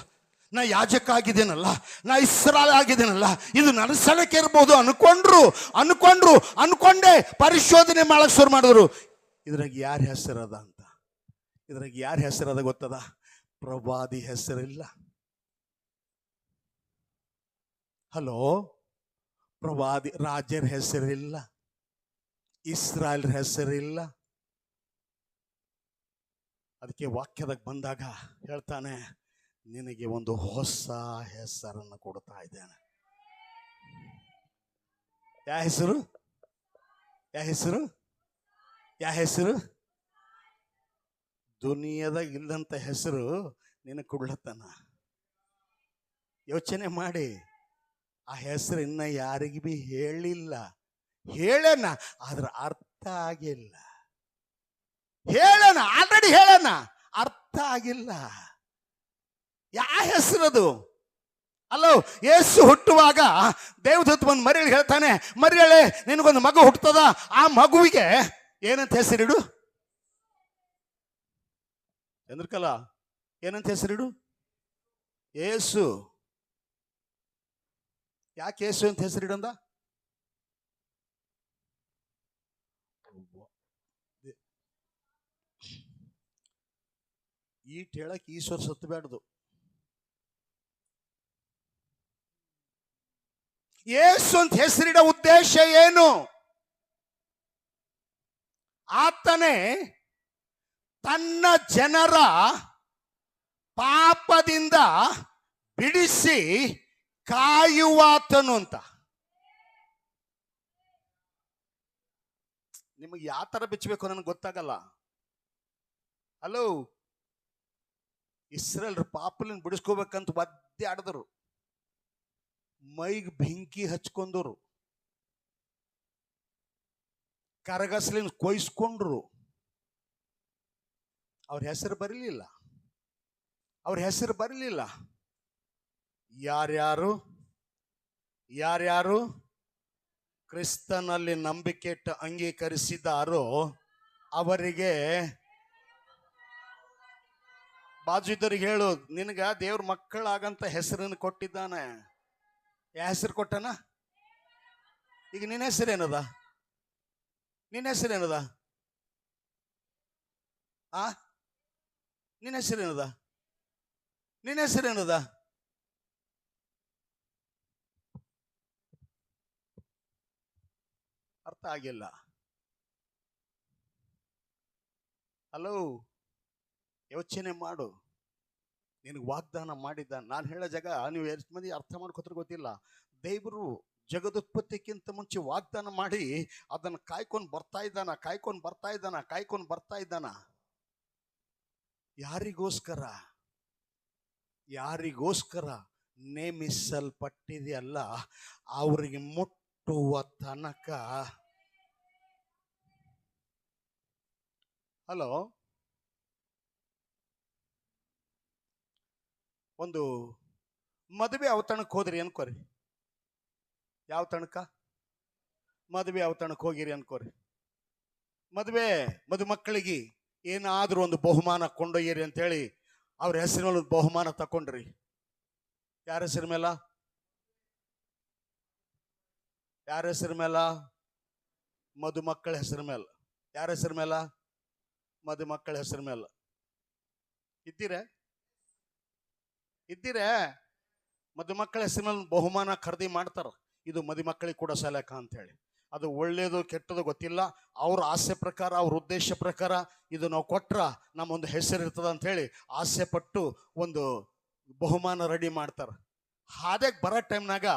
ನಾ ಯಾಜಕ ಆಗಿದ್ದೇನಲ್ಲ, ನಾ ಇಸ್ರಾಯೇಲ್ ಆಗಿದ್ದೇನಲ್ಲ, ಇದು ನನ್ನ ಸಲಕ್ಕೆ ಇರ್ಬೋದು ಅನ್ಕೊಂಡೇ ಪರಿಶೋಧನೆ ಮಾಡಕ್ಕೆ ಶುರು ಮಾಡಿದ್ರು. ಇದ್ರಾಗ ಯಾರ ಹೆಸರದ ಅಂತ, ಇದ್ರಾಗ ಯಾರ ಹೆಸರದ ಗೊತ್ತದ? ಪ್ರವಾದಿ ಹೆಸರಿಲ್ಲ. ಪ್ರವಾದಿ ರಾಜರ ಹೆಸರಿಲ್ಲ, ಇಸ್ರಾಯೇಲ್ ಹೆಸರಿಲ್ಲ. ಅದಕ್ಕೆ ವಾಕ್ಯದಾಗ ಬಂದಾಗ ಹೇಳ್ತಾನೆ, ನಿನಗೆ ಒಂದು ಹೊಸ ಹೆಸರನ್ನು ಕೊಡ್ತಾ ಇದ್ದೇನೆ. ಯಾವ ಹೆಸರು? ದುನಿಯಾದಾಗ ಇಲ್ಲಂತ ಹೆಸರು ನಿನಗೆ ಕೊಡ್ಲತ್ತಾನ. ಯೋಚನೆ ಮಾಡಿ, ಆ ಹೆಸರು ಇನ್ನ ಯಾರಿಗೆ ಬಿ ಹೇಳಿಲ್ಲ. ಹೇಳನ, ಆದ್ರೆ ಅರ್ಥ ಆಗಿಲ್ಲ. ಆಲ್ರೆಡಿ ಹೇಳನ, ಅರ್ಥ ಆಗಿಲ್ಲ. ಯಾವ ಹೆಸರದು? ಯೇಸು ಹುಟ್ಟುವಾಗ ದೇವದೂತ ಬಂದು ಮರಿಯಳಿಗೆ ಹೇಳ್ತಾನೆ, ಮರಿಯಳೆ ನಿನಗೊಂದು ಮಗು ಹುಟ್ಟುತ್ತದ, ಆ ಮಗುವಿಗೆ ಏನಂತ ಹೆಸರಿಡು? ಚಂದ್ರಕಲಾ, ಏನಂತ ಹೆಸರಿಡು? ಯೇಸು. ಯಾಕೆ ಯೇಸು ಅಂತ ಹೆಸರಿಡಂದ? ಈಟ್ ಹೇಳಕ್ ಈಶ್ವರ ಸತ್ತಬೇಡ್ದು. ಯೇಸು ಅಂತ ಹೆಸರಿಡ ಉದ್ದೇಶ ಏನು? ಆತನೇ ತನ್ನ ಜನರ ಪಾಪದಿಂದ ಬಿಡಿಸಿ ಕಾಯುವಾತನು ಅಂತ. ನಿಮಗೆ ಯಾವ ತರ ಬಿಚ್ಚಬೇಕು ನನಗೆ ಗೊತ್ತಾಗಲ್ಲ. ಇಸ್ರೇಲ್ರ ಪಾಪಲಿನ ಬಿಡಿಸ್ಕೋಬೇಕಂತ ಒದ್ದೆ ಆಡಿದ್ರು, ಮೈಗೆ ಬೆಂಕಿ ಹಚ್ಕೊಂಡರು. ಕರಗಸ್ಲಿನ ಕೊಯ್ಸ್ಕೊಂಡ್ರು. ಅವ್ರ ಹೆಸರು ಬರಲಿಲ್ಲ. ಅವ್ರ ಹೆಸರು ಬರಲಿಲ್ಲ. ಯಾರ್ಯಾರು ಕ್ರಿಸ್ತನಲ್ಲಿ ನಂಬಿಕೆ ಇಟ್ಟು ಅಂಗೀಕರಿಸಿದಾರೋ ಅವರಿಗೆ, ಬಾಜುದವ್ರಿಗೆ ಹೇಳು, ನಿನಗ ದೇವ್ರ ಮಕ್ಕಳಾಗಂತ ಹೆಸರನ್ನು ಕೊಟ್ಟಿದ್ದಾನೆ. ಯಾವ ಹೆಸರು ಕೊಟ್ಟನ? ಈಗ ನಿನ್ನ ಹೆಸರೇನದ? ನಿನ್ನ ಹೆಸರೇನದ? ಆ ನಿನ್ನ ಹೆಸರೇನದ? ನಿನ್ನ ಹೆಸರೇನದ? ಅರ್ಥ ಆಗಿಲ್ಲ. ಹಲೋ, ಯೋಚನೆ ಮಾಡು. ನಿನಗೆ ವಾಗ್ದಾನ ಮಾಡಿದ್ದ. ನಾನು ಹೇಳೋ ಜಾಗ ನೀವು ಎಷ್ಟು ಮಂದಿ ಅರ್ಥ ಮಾಡ್ಕೋತಾರೆ ಗೊತ್ತಿಲ್ಲ. ದೇವರು ಜಗದುತ್ಪತ್ತಿಕ್ಕಿಂತ ಮುಂಚೆ ವಾಗ್ದಾನ ಮಾಡಿ ಅದನ್ನು ಕಾಯ್ಕೊಂಡು ಬರ್ತಾ ಇದ್ದಾನ. ಯಾರಿಗೋಸ್ಕರ ನೇಮಿಸಲ್ಪಟ್ಟಿದೆಯಲ್ಲ ಅವ್ರಿಗೆ ಮುಟ್ಟುವ ತನಕ. ಹಲೋ, ಒಂದು ಮದುವೆ ಔತಣಕ್ಕೆ ಹೋದ್ರಿ ಅನ್ಕೋರಿ. ಯಾವ ತನಕ? ಮದುವೆ ಔತಣಕ್ಕೆ ಹೋಗಿರಿ ಅನ್ಕೋರಿ. ಮದುಮಕ್ಕಳಿಗೆ ಏನಾದರೂ ಒಂದು ಬಹುಮಾನ ಕೊಂಡೊಯ್ಯಿರಿ ಅಂತೇಳಿ ಅವ್ರ ಹೆಸರಿನಲ್ಲಿ ಒಂದು ಬಹುಮಾನ ತಕೊಂಡ್ರಿ. ಯಾರ ಹೆಸರು ಮೇಲ? ಮದುಮಕ್ಕಳ ಹೆಸರು ಮೇಲೆ. ಯಾರ ಹೆಸರು ಮೇಲ? ಮದುಮಕ್ಕಳ ಹೆಸರು ಮೇಲೆ. ಇದ್ದೀರೇ ಮದುಮಕ್ಕಳ ಹೆಸರು ಮೇಲೆ ಬಹುಮಾನ ಖರೀದಿ ಮಾಡ್ತಾರ. ಇದು ಮದುಮಕ್ಕಳಿಗೆ ಕೂಡ ಸಲಕ ಅಂತ ಹೇಳಿ. ಅದು ಒಳ್ಳೇದು ಕೆಟ್ಟದು ಗೊತ್ತಿಲ್ಲ. ಅವ್ರ ಆಸೆ ಪ್ರಕಾರ, ಅವ್ರ ಉದ್ದೇಶ ಪ್ರಕಾರ ಇದು ನಾವು ಕೊಟ್ರ ನಮ್ಮೊಂದು ಹೆಸರು ಇರ್ತದ ಅಂತ ಹೇಳಿ ಆಸೆ ಪಟ್ಟು ಒಂದು ಬಹುಮಾನ ರೆಡಿ ಮಾಡ್ತಾರ. ಹಾದಿಗೆ ಬರೋ ಟೈಮ್ನಾಗ,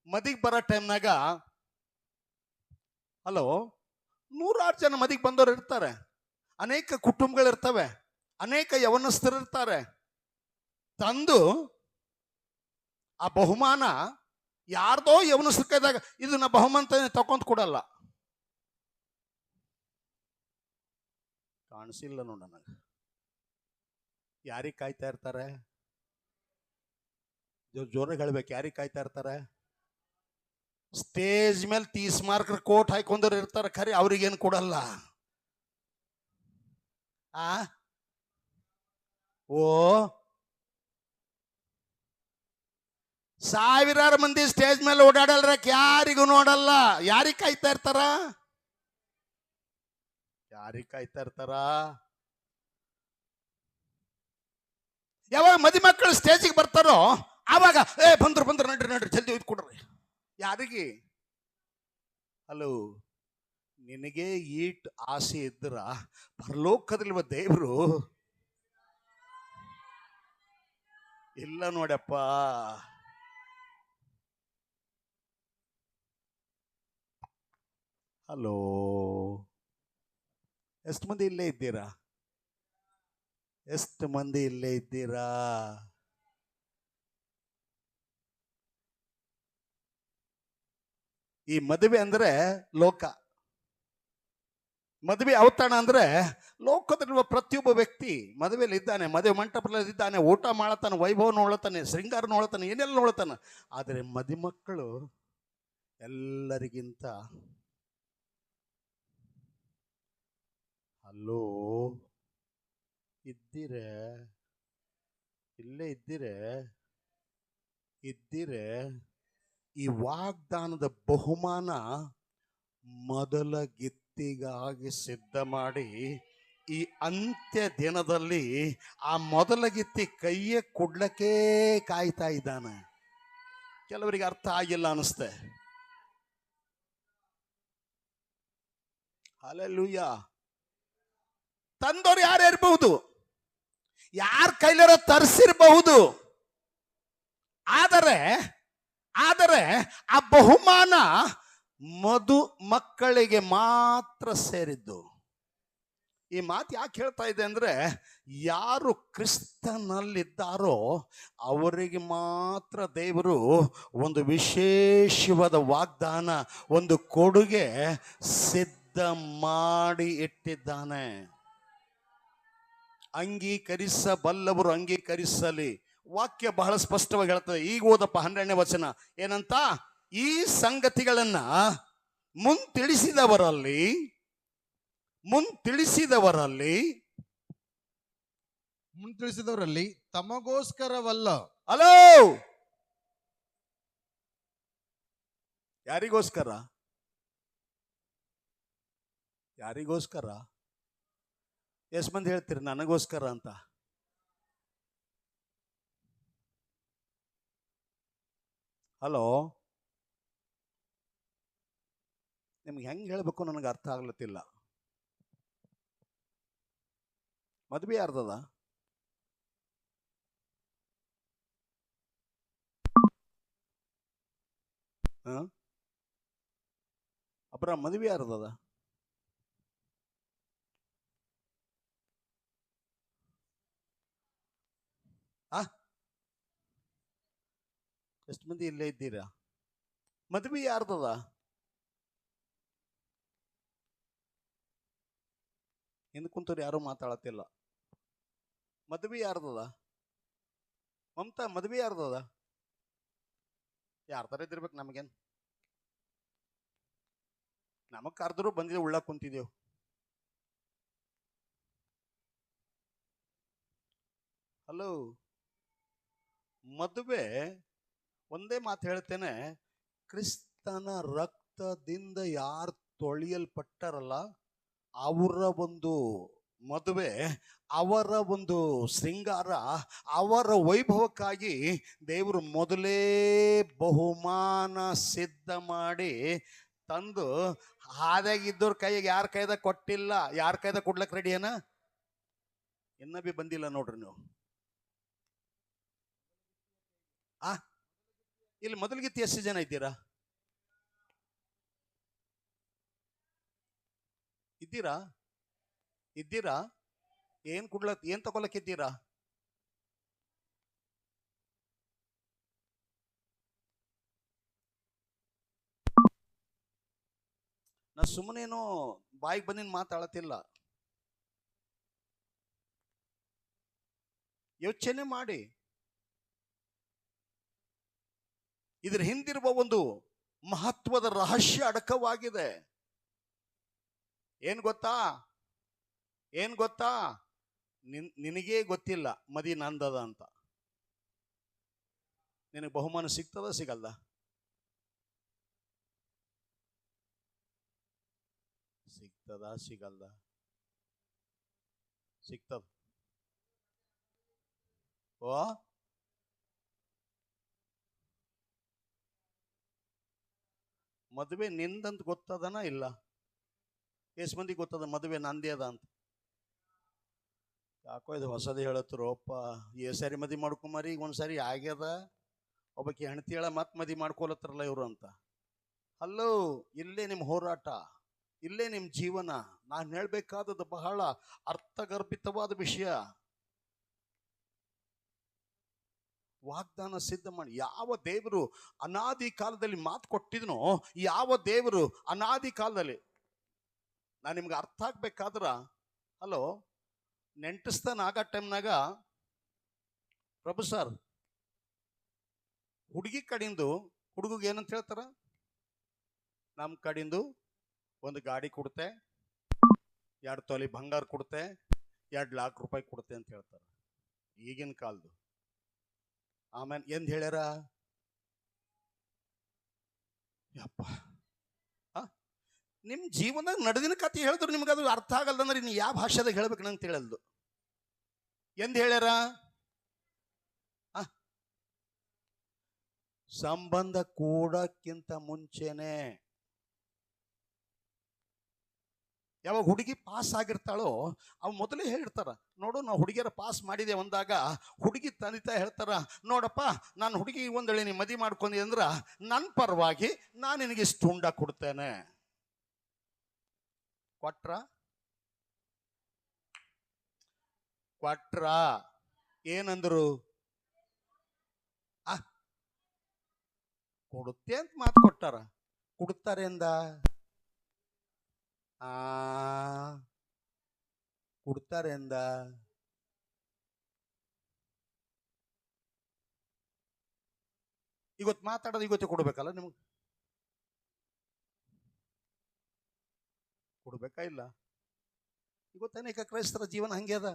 ಮದಿಗೆ ಬರೋ ಟೈಮ್ನಾಗ, ಹಲೋ, 100 ಜನ ಮದಿಗೆ ಬಂದವರು ಇರ್ತಾರೆ. ಅನೇಕ ಕುಟುಂಬಗಳಿರ್ತವೆ, ಅನೇಕ ಯವನಸ್ಥರು ಇರ್ತಾರೆ. ತಂದು ಆ ಬಹುಮಾನ ಯಾರ್ದೋ ಯವನಸ್ಥರ ಕೈದಾಗ ಇದನ್ನ ಬಹುಮಾನ ತಕೊಂಡ್ ಕೊಡಲ್ಲ. ಕಾಣಿಸಿಲ್ಲ ನೋಡ ನನಗೆ. ಯಾರಿಗೆ ಕಾಯ್ತಾ ಇರ್ತಾರೆ? ಜೋರಾಗಿ ಹೇಳ್ಬೇಕು. ಯಾರಿಗೆ ಕಾಯ್ತಾ ಇರ್ತಾರೆ? ಸ್ಟೇಜ್ ಮೇಲೆ 30 ಮಾರ್ಕರ್ ಕೋಟ್ ಹಾಕೊಂಡವ್ರು ಇರ್ತಾರೆ, ಖರೆ ಅವ್ರಿಗೇನು ಕೊಡಲ್ಲ. ಓ, ಸಾವಿರಾರು ಮಂದಿ ಸ್ಟೇಜ್ ಮೇಲೆ ಓಡಾಡಲ್ರ, ಯಾರಿಗೂ ನೋಡಲ್ಲ. ಯಾರಿಗೆ ಕಾಯ್ತಾ ಇರ್ತಾರ? ಯಾವಾಗ ಮದುಮಕ್ಕಳು ಸ್ಟೇಜಿಗೆ ಬರ್ತಾರೋ ಆವಾಗ ಬಂದ್ರು ನಡ್ರಿ ಜಲ್ದಿ ಒಯ್ದು ಕೊಡ್ರಿ. ಯಾರಿಗೆ? ಹಲೋ, ನಿನಗೆ ಈಟ್ ಆಸೆ ಇದ್ರ ಪರಲೋಕದಲ್ಲಿರುವ ದೇವರು ಇಲ್ಲ ನೋಡಪ್ಪ. ಹಲೋ, ಎಷ್ಟು ಮಂದಿ ಇಲ್ಲೇ ಇದ್ದೀರಾ? ಈ ಮದುವೆ ಅಂದ್ರೆ ಲೋಕ. ಮದುವೆ ಔತಣ ಅಂದ್ರೆ ಲೋಕದಲ್ಲಿರುವ ಪ್ರತಿಯೊಬ್ಬ ವ್ಯಕ್ತಿ ಮದುವೆಯಲ್ಲಿ ಇದ್ದಾನೆ, ಮದುವೆ ಮಂಟಪದಲ್ಲಿ ಇದ್ದಾನೆ, ಊಟ ಮಾಡತಾನೆ, ವೈಭವ ನೋಡ್ತಾನೆ, ಶೃಂಗಾರ ನೋಡ್ತಾನೆ, ಏನೆಲ್ಲ ನೋಡ್ತಾನೆ. ಆದರೆ ಮದುಮಕ್ಕಳು ಎಲ್ಲರಿಗಿಂತ. ಹಲೋ, ಇಲ್ಲೇ ಇದ್ದೀರೆ. ಈ ವಾಗ್ದಾನದ ಬಹುಮಾನ ಮೊದಲ ಗಿತ್ತಿಗಾಗಿ ಸಿದ್ಧ ಮಾಡಿ ಈ ಅಂತ್ಯ ದಿನದಲ್ಲಿ ಆ ಮೊದಲ ಗಿತ್ತಿ ಕೈಯೇ ಕೊಡ್ಲಕ್ಕೆ ಕಾಯ್ತಾ ಇದ್ದಾನೆ. ಕೆಲವರಿಗೆ ಅರ್ಥ ಆಗಿಲ್ಲ ಅನಿಸ್ತೆ. ಹಲ್ಲೆಲೂಯಾ. ತಂದವರು ಯಾರು ಇರಬಹುದು, ಯಾರ ಕೈಲಾರ ತರಿಸಿರಬಹುದು. ಆದರೆ ಆ ಬಹುಮಾನ ಮಕ್ಕಳಿಗೆ ಮಾತ್ರ ಸೇರಿದ್ದು. ಈ ಮಾತು ಯಾಕೆ ಹೇಳ್ತಾ ಇದೆ ಅಂದ್ರೆ, ಯಾರು ಕ್ರಿಸ್ತನಲ್ಲಿದ್ದಾರೋ ಅವರಿಗೆ ಮಾತ್ರ ದೇವರು ಒಂದು ವಿಶೇಷವಾದ ವಾಗ್ದಾನ, ಒಂದು ಕೊಡುಗೆ ಸಿದ್ಧ ಮಾಡಿ ಇಟ್ಟಿದ್ದಾನೆ. ಅಂಗೀಕರಿಸಬಲ್ಲವರು ಅಂಗೀಕರಿಸಲಿ. ವಾಕ್ಯ ಬಹಳ ಸ್ಪಷ್ಟವಾಗಿ ಹೇಳ್ತದೆ. ಈಗ ಓದಪ್ಪ 12ನೇ ವಚನ ಏನಂತ, ಈ ಸಂಗತಿಗಳನ್ನ ಮುಂತಿಳಿಸಿದವರಲ್ಲಿ ತಮಗೋಸ್ಕರವಲ್ಲ. ಹಲೋ, ಯಾರಿಗೋಸ್ಕರ? ಎಷ್ಟು ಮಂದಿ ಹೇಳ್ತೀರಿ ನನಗೋಸ್ಕರ ಅಂತ? ಹಲೋ, ನಿಮ್ಗೆ ಹೆಂಗೆ ಹೇಳ್ಬೇಕು ನನಗೆ ಅರ್ಥ ಆಗ್ಲತ್ತಿಲ್ಲ. ಮದ್ವೆ ಯಾರ್ದದ? ಅಬ್ರ ಮದ್ವೆ ಯಾರ್ದದ? ಎಷ್ಟು ಮಂದಿ ಇಲ್ಲೇ ಇದ್ದೀರಾ? ಮದ್ವೆ ಯಾರ್ದದ? ಹಿಂದೆ ಕುಂತವ್ರು ಯಾರು ಮಾತಾಡತ್ತಿಲ್ಲ. ಮದ್ವೆ ಯಾರ್ದದ? ಮಮತಾ, ಮದ್ವೆ ಯಾರ್ದದ? ಯಾರ ತರ ಇದ್ದಿರ್ಬೇಕು ನಮಗೇನು? ನಮಗ್ ಕರ್ದ್ರು ಬಂದಿದ್ದೇವೆ, ಉಳ್ಳಾಕ್ ಕುಂತಿದ್ದೇವು. ಹಲೋ, ಮದುವೆ ಒಂದೇ ಮಾತು ಹೇಳ್ತೇನೆ, ಕ್ರಿಸ್ತನ ರಕ್ತದಿಂದ ಯಾರು ತೊಳೆಯಲ್ಪಟ್ಟರಲ್ಲ ಅವರ ಒಂದು ಮದುವೆ, ಅವರ ಒಂದು ಶೃಂಗಾರ, ಅವರ ವೈಭವಕ್ಕಾಗಿ ದೇವರು ಮೊದಲೇ ಬಹುಮಾನ ಸಿದ್ಧ ಮಾಡಿ ತಂದು ಹಾದಾಗಿದ್ದವ್ರ ಕೈಗೆ ಯಾರ ಕೈದಾಗ ಕೊಟ್ಟಿಲ್ಲ. ಯಾರ ಕೈದಾಗ ಕೊಡ್ಲಕ್ ರೆಡಿ ಏನ? ಇನ್ನ ಬಿ ಬಂದಿಲ್ಲ ನೋಡ್ರಿ ನೀವು. ಇಲ್ಲಿ ಮೊದಲಿಗಿತ್ತು ಎಷ್ಟು ಜನ ಇದ್ದೀರಾ? ಇದ್ದೀರಾ? ಏನ್ ತಗೊಳಕ್ಕಿದ್ದೀರಾ? ನಾ ಸುಮ್ಮನೇನು ಬಾಯಿಗೆ ಬಂದಿನ ಮಾತಾಡತಿಲ್ಲ. ಯೋಚನೆ ಮಾಡಿ. ಇದ್ರ ಹಿಂದಿರುವ ಒಂದು ಮಹತ್ವದ ರಹಸ್ಯ ಅಡಕವಾಗಿದೆ. ಏನ್ ಗೊತ್ತಾ? ನಿನಗೇ ಗೊತ್ತಿಲ್ಲ ಮದಿ ನಂದದ ಅಂತ. ನಿನಗೆ ಬಹುಮಾನ ಸಿಗ್ತದ ಸಿಗಲ್ದ? ಸಿಗಲ್ದ? ಸಿಗ್ತದ. ಓ, ಮದುವೆ ನಿಂದಂತ ಗೊತ್ತದನ ಇಲ್ಲ? ಎಷ್ಟು ಮಂದಿ ಗೊತ್ತದ ಮದುವೆ ನಂದೇ ಅದ ಅಂತ? ಯಾಕೋ ಇದು ಹೊಸದೇ ಹೇಳತ್ರೋಪ್ಪ. ಸಾರಿ ಮದಿ ಮಾಡ್ಕೊಂಬರಿ, ಈಗ ಒಂದ್ಸಾರಿ ಆಗ್ಯದ, ಒಬ್ಬಕ್ಕೆ ಹೆಣ್ತಿ ಹೇಳ ಮತ್ ಮದಿ ಮಾಡ್ಕೊಳತ್ರಲ್ಲ ಇವರು ಅಂತ. ಅಲ್ಲೋ, ಇಲ್ಲೇ ನಿಮ್ಮ ಹೋರಾಟ, ಇಲ್ಲೇ ನಿಮ್ಮ ಜೀವನ. ನಾನು ಹೇಳ್ಬೇಕಾದದ್ದು ಬಹಳ ಅರ್ಥಗರ್ಭಿತವಾದ ವಿಷಯ. ವಾಗ್ದಾನ ಸಿದ್ಧ ಮಾಡಿ. ಯಾವ ದೇವರು ಅನಾದಿ ಕಾಲದಲ್ಲಿ ಮಾತು ಕೊಟ್ಟಿದ್ನೋ, ಯಾವ ದೇವರು ಅನಾದಿ ಕಾಲದಲ್ಲಿ, ನಾನು ನಿಮ್ಗೆ ಅರ್ಥ ಆಗ್ಬೇಕಾದ್ರ, ಹಲೋ, ನೆಂಟಸ್ತಾನ ಆಗ ಟೈಮ್ನಾಗ ಪ್ರಭು ಸರ್ ಹುಡುಗಿ ಕಡಿಂದು ಹುಡುಗಿಗೆ ಏನಂತ ಹೇಳ್ತಾರ? ನಮ್ಮ ಕಡಿಂದು ಒಂದು ಗಾಡಿ ಕೊಡ್ತೆ, 2 ತೊಲಿ ಬಂಗಾರ ಕೊಡ್ತೆ, 2 ಲಕ್ಷ ರೂಪಾಯಿ ಕೊಡ್ತೆ ಅಂತ ಹೇಳ್ತಾರೆ ಈಗಿನ ಕಾಲದ್ದು. ಆಮೇಲೆ ಎಂದ್ ಹೇಳ್ಯಾರ? ಯಪ್ಪ, ನಿಮ್ಮ ಜೀವನದಾಗ ನಡೆದಿನ ಕತೆ ಹೇಳಿದ್ರು ನಿಮ್ಗೆ ಅದು ಅರ್ಥ ಆಗಲ್ದಂದ್ರೆ ಇನ್ನು ಯಾವ ಭಾಷೆದಾಗ ಹೇಳ್ಬೇಕು ನಂಗೆ ತಿಳಿಯಲ್ದು. ಎಂದ್ ಹೇಳ್ಯಾರ? ಸಂಬಂಧ ಕೂಡಕ್ಕಿಂತ ಮುಂಚೆನೆ, ಯಾವಾಗ ಹುಡುಗಿ ಪಾಸ್ ಆಗಿರ್ತಾಳೋ ಅವ್ ಮೊದಲೇ ಹೇಳಿರ್ತಾರ, ನೋಡು ನಾವು ಹುಡುಗಿಯರ ಪಾಸ್ ಮಾಡಿದೆ ಅಂದಾಗ ಹುಡುಗಿ ತಂದೆ ತಾಯಿ ಹೇಳ್ತಾರ, ನೋಡಪ್ಪ ನಾನು ಹುಡುಗಿ ಒಂದೇಳಿ ನೀ ಮದಿ ಮಾಡ್ಕೊಂಡಿ ಅಂದ್ರ ನನ್ನ ಪರವಾಗಿ ನಾನು ನಿನಗೆ ಇಷ್ಟು ಉಂಡ ಕೊಡ್ತೇನೆ. ಕೊಟ್ರ? ಕೊಟ್ರ ಏನಂದ್ರು? ಆ ಕೊಡುತ್ತೆ ಅಂತ ಮಾತು ಕೊಟ್ಟಾರ. ಕೊಡ್ತಾರೆ ಅಂದ? ಆ ಕೊಡ್ತಾರೆ ಅಂದ? ಇವತ್ತು ಮಾತಾಡೋದು ಇವತ್ತೇ ಕೊಡ್ಬೇಕಲ್ಲ ನಿಮಗೆ? ಕೊಡ್ಬೇಕಾ ಇಲ್ಲ? ಇವತ್ತು ಅನೇಕ ಕ್ರೈಸ್ತರ ಜೀವನ ಹಂಗೆ ಅದ.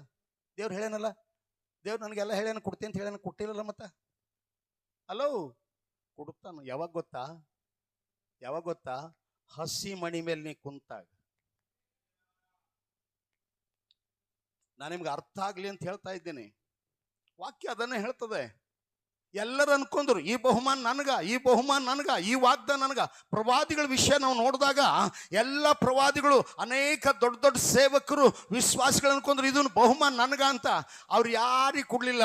ದೇವ್ರು ಹೇಳೇನಲ್ಲ, ದೇವ್ರು ನನಗೆಲ್ಲ ಹೇಳ್ಯಾನ, ಕೊಡ್ತೀನಿ ಅಂತ ಹೇಳ್ಯಾನ, ಕೊಟ್ಟಿಲ್ಲಲ್ಲ ಮತ್ತೆ. ಅಲೋ, ಕೊಡ್ತಾನ. ಯಾವಾಗ ಗೊತ್ತಾ? ಯಾವಾಗ ಗೊತ್ತಾ? ಹಸಿ ಮಣಿ ಮೇಲೆ ನೀ ಕುಂತಾಗ. ನಾನು ನಿಮ್ಗೆ ಅರ್ಥ ಆಗ್ಲಿ ಅಂತ ಹೇಳ್ತಾ ಇದ್ದೇನೆ. ವಾಕ್ಯ ಅದನ್ನೇ ಹೇಳ್ತದೆ. ಎಲ್ಲರೂ ಅನ್ಕೊಂಡ್ರು ಈ ಬಹುಮಾನ ನನಗ, ಈ ಬಹುಮಾನ ನನಗ, ಈ ವಾಗ್ದಾನ ನನಗ. ಪ್ರವಾದಿಗಳ ವಿಷಯ ನಾವು ನೋಡಿದಾಗ ಎಲ್ಲ ಪ್ರವಾದಿಗಳು, ಅನೇಕ ದೊಡ್ಡ ದೊಡ್ಡ ಸೇವಕರು, ವಿಶ್ವಾಸಿಗಳು ಅನ್ಕೊಂಡ್ರು ಇದನ್ನು ಬಹುಮಾನ ನನಗ ಅಂತ. ಅವ್ರು ಯಾರಿಗೆ ಕೊಡ್ಲಿಲ್ಲ.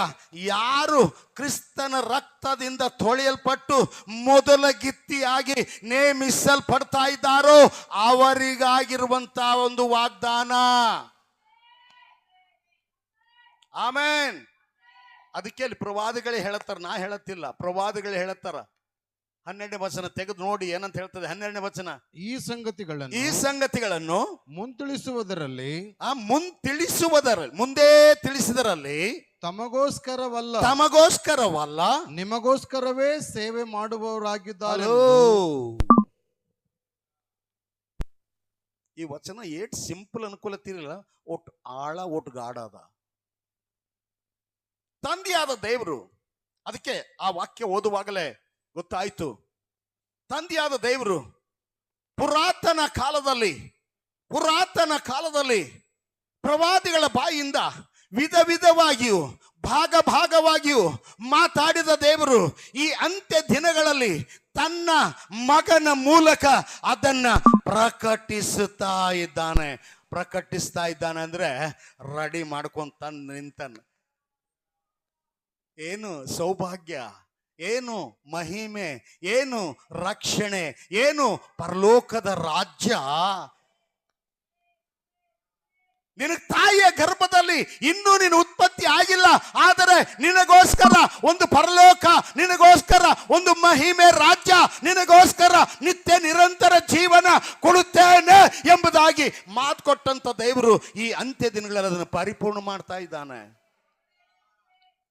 ಯಾರು ಕ್ರಿಸ್ತನ ರಕ್ತದಿಂದ ತೊಳೆಯಲ್ಪಟ್ಟು ಮೊದಲ ಗಿತ್ತಿಯಾಗಿ ನೇಮಿಸಲ್ಪಡ್ತಾ ಇದ್ದಾರೋ ಅವರಿಗಾಗಿರುವಂತ ಒಂದು ವಾಗ್ದಾನ. ಆಮೇನ್. ಅದಕ್ಕೆ ಅಲ್ಲಿ ಪ್ರವಾದಿಗಳೇ ಹೇಳತ್ತಾರ, ನಾ ಹೇಳತ್ತಿಲ್ಲ, ಪ್ರವಾದಿಗಳೇ ಹೇಳತ್ತಾರ. 12ನೇ ವಚನ ತೆಗೆದು ನೋಡಿ ಏನಂತ ಹೇಳ್ತದೆ. 12ನೇ ವಚನ, ಈ ಸಂಗತಿಗಳನ್ನು ಮುಂತಿಳಿಸುವುದರಲ್ಲಿ ಮುಂದೆ ತಿಳಿಸಿದರಲ್ಲಿ ತಮಗೋಸ್ಕರವಲ್ಲ ನಿಮಗೋಸ್ಕರವೇ ಸೇವೆ ಮಾಡುವವರಾಗಿದ್ದಾರೆ. ಈ ವಚನ ಏಟ್ ಸಿಂಪಲ್ ಅನ್ಕೊಳತ್ತಿರಲಿಲ್ಲ, ಒಟ್ಟು ಆಳ, ಒಟ್ಟು ಗಾಢ ಅದ. ತಂದೆಯಾದ ದೇವರು, ಅದಕ್ಕೆ ಆ ವಾಕ್ಯ ಓದುವಾಗಲೇ ಗೊತ್ತಾಯ್ತು. ತಂದೆಯಾದ ದೇವರು ಪುರಾತನ ಕಾಲದಲ್ಲಿ ಪ್ರವಾದಿಗಳ ಬಾಯಿಯಿಂದ ವಿಧ ವಿಧವಾಗಿಯೂ ಭಾಗವಾಗಿಯೂ ಮಾತಾಡಿದ ದೇವರು ಈ ಅಂತ್ಯ ದಿನಗಳಲ್ಲಿ ತನ್ನ ಮಗನ ಮೂಲಕ ಅದನ್ನ ಪ್ರಕಟಿಸ್ತಾ ಇದ್ದಾನೆ ಅಂದ್ರೆ ರೆಡಿ ಮಾಡ್ಕೊಂತ ನಿಂತನ. ಏನು ಸೌಭಾಗ್ಯ, ಏನು ಮಹಿಮೆ, ಏನು ರಕ್ಷಣೆ, ಏನು ಪರಲೋಕದ ರಾಜ್ಯ. ನಿನ್ನ ತಾಯಿಯ ಗರ್ಭದಲ್ಲಿ ಇನ್ನೂ ನಿನ್ನ ಉತ್ಪತ್ತಿ ಆಗಿಲ್ಲ, ಆದರೆ ನಿನಗೋಸ್ಕರ ಒಂದು ಪರಲೋಕ, ನಿನಗೋಸ್ಕರ ಒಂದು ಮಹಿಮೆ ರಾಜ್ಯ, ನಿನಗೋಸ್ಕರ ನಿತ್ಯ ನಿರಂತರ ಜೀವನ ಕೊಡುತ್ತೇನೆ ಎಂಬುದಾಗಿ ಮಾತು ಕೊಟ್ಟಂತ ದೇವರು ಈ ಅಂತ್ಯ ದಿನಗಳಲ್ಲಿ ಅದನ್ನು ಪರಿಪೂರ್ಣ ಮಾಡ್ತಾ ಇದ್ದಾನೆ.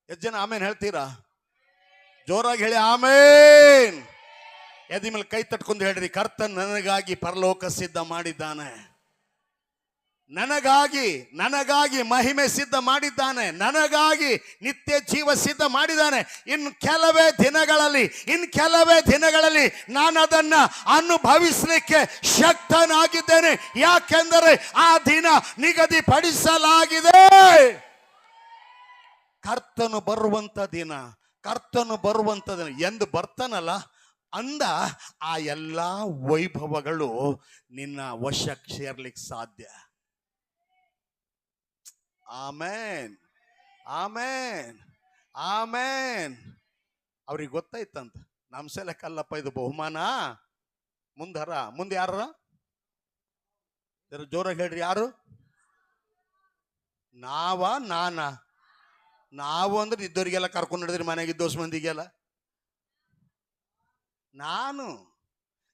ಎಷ್ಟು ಜನ ಆಮೇನ್ ಹೇಳ್ತೀರಾ? ಜೋರಾಗಿ ಹೇಳಿ ಆಮೇನ್. ಎದಿ ಮೇಲೆ ಕೈ ತಟ್ಕೊಂಡು ಹೇಳ್ರಿ, ಕರ್ತನ್ ನನಗಾಗಿ ಪರಲೋಕ ಸಿದ್ಧ ಮಾಡಿದ್ದಾನೆ, ನನಗಾಗಿ ಮಹಿಮೆ ಸಿದ್ಧ ಮಾಡಿದ್ದಾನೆ, ನನಗಾಗಿ ನಿತ್ಯ ಜೀವ ಸಿದ್ಧ ಮಾಡಿದ್ದಾನೆ. ಇನ್ನು ಕೆಲವೇ ದಿನಗಳಲ್ಲಿ ನಾನು ಅದನ್ನ ಅನುಭವಿಸಲಿಕ್ಕೆ ಶಕ್ತನಾಗಿದ್ದೇನೆ. ಯಾಕೆಂದರೆ ಆ ದಿನ ನಿಗದಿಪಡಿಸಲಾಗಿದೆ. ಕರ್ತನು ಬರುವಂತ ದಿನ ಎಂದು ಬರ್ತಾನಲ್ಲ ಅಂದ ಆ ಎಲ್ಲ ವೈಭವಗಳು ನಿನ್ನ ವಶಕ್ಕೆ ಸೇರ್ಲಿಕ್ಕೆ ಸಾಧ್ಯ. ಆಮೇನ್. ಅವ್ರಿಗೆ ಗೊತ್ತಾಯ್ತಂತ, ನಮ್ಮ ಸಲಕ್ಕಲ್ಲಪ್ಪ ಇದು ಬಹುಮಾನ. ಮುಂದೆ ಯಾರ ಜೋರಾಗಿ ಹೇಳ್ರಿ, ಯಾರು? ನಾವು ಅಂದ್ರೆ ಇದ್ದವರಿಗೆಲ್ಲ ಕರ್ಕೊಂಡು ಹಿಡಿದ್ರಿ, ಮನೆಗಿದ್ದೋಸ್ ಮಂದಿಗೆಲ್ಲ. ನಾನು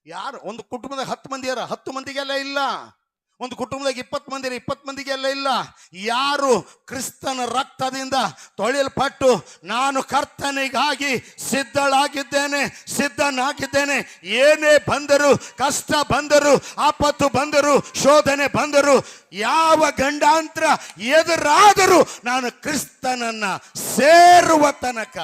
ಯಾರು? ಒಂದು ಕುಟುಂಬದಾಗ 10 ಮಂದಿ 10 ಮಂದಿಗೆಲ್ಲ ಇಲ್ಲ. ಒಂದು ಕುಟುಂಬದಾಗ 20 ಮಂದಿ 20 ಮಂದಿಗೆಲ್ಲ ಇಲ್ಲ. ಯಾರು ಕ್ರಿಸ್ತನ ರಕ್ತದಿಂದ ತೊಳೆಯಲ್ಪಟ್ಟು ನಾನು ಕರ್ತನಿಗಾಗಿ ಸಿದ್ಧನಾಗಿದ್ದೇನೆ, ಏನೇ ಬಂದರು, ಕಷ್ಟ ಬಂದರು, ಆಪತ್ತು ಬಂದರು, ಶೋಧನೆ ಬಂದರು, ಯಾವ ಗಂಡಾಂತರ ಎದುರಾದರೂ ನಾನು ಕ್ರಿಸ್ತನನ್ನ ಸೇರುವ ತನಕ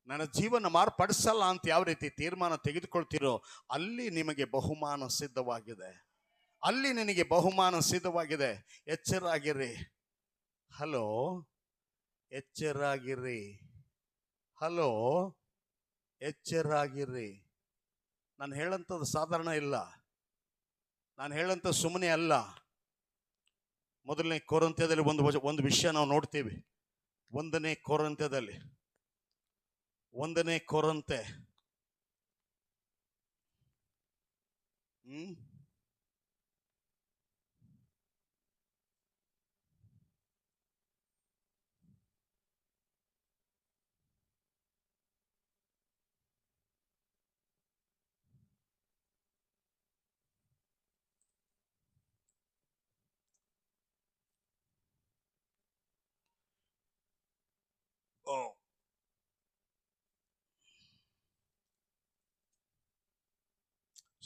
ನನ್ನ ಜೀವನ ಮಾರ್ಪಡಿಸಲ್ಲ ಅಂತ ಯಾವ ರೀತಿ ತೀರ್ಮಾನ ತೆಗೆದುಕೊಳ್ತೀರೋ ಅಲ್ಲಿ ನಿಮಗೆ ಬಹುಮಾನ ಸಿದ್ಧವಾಗಿದೆ. ನಿನಗೆ ಬಹುಮಾನ ಸಿದ್ಧವಾಗಿದೆ. ಎಚ್ಚರಾಗಿರಿ. ಎಚ್ಚರಾಗಿರಿ. ನಾನು ಹೇಳಂಥದ್ದು ಸಾಧಾರಣ ಇಲ್ಲ, ನಾನು ಹೇಳಂಥದ್ದು ಸುಮ್ಮನೆ ಅಲ್ಲ. ಮೊದಲನೇ ಕೊರಿಂಥದಲ್ಲಿ ಒಂದು ವಿಷಯ ನಾವು ನೋಡ್ತೀವಿ. 1ನೇ ಕೊರಿಂಥದಲ್ಲಿ 1ನೇ ಕೊರಿಂಥೆ 1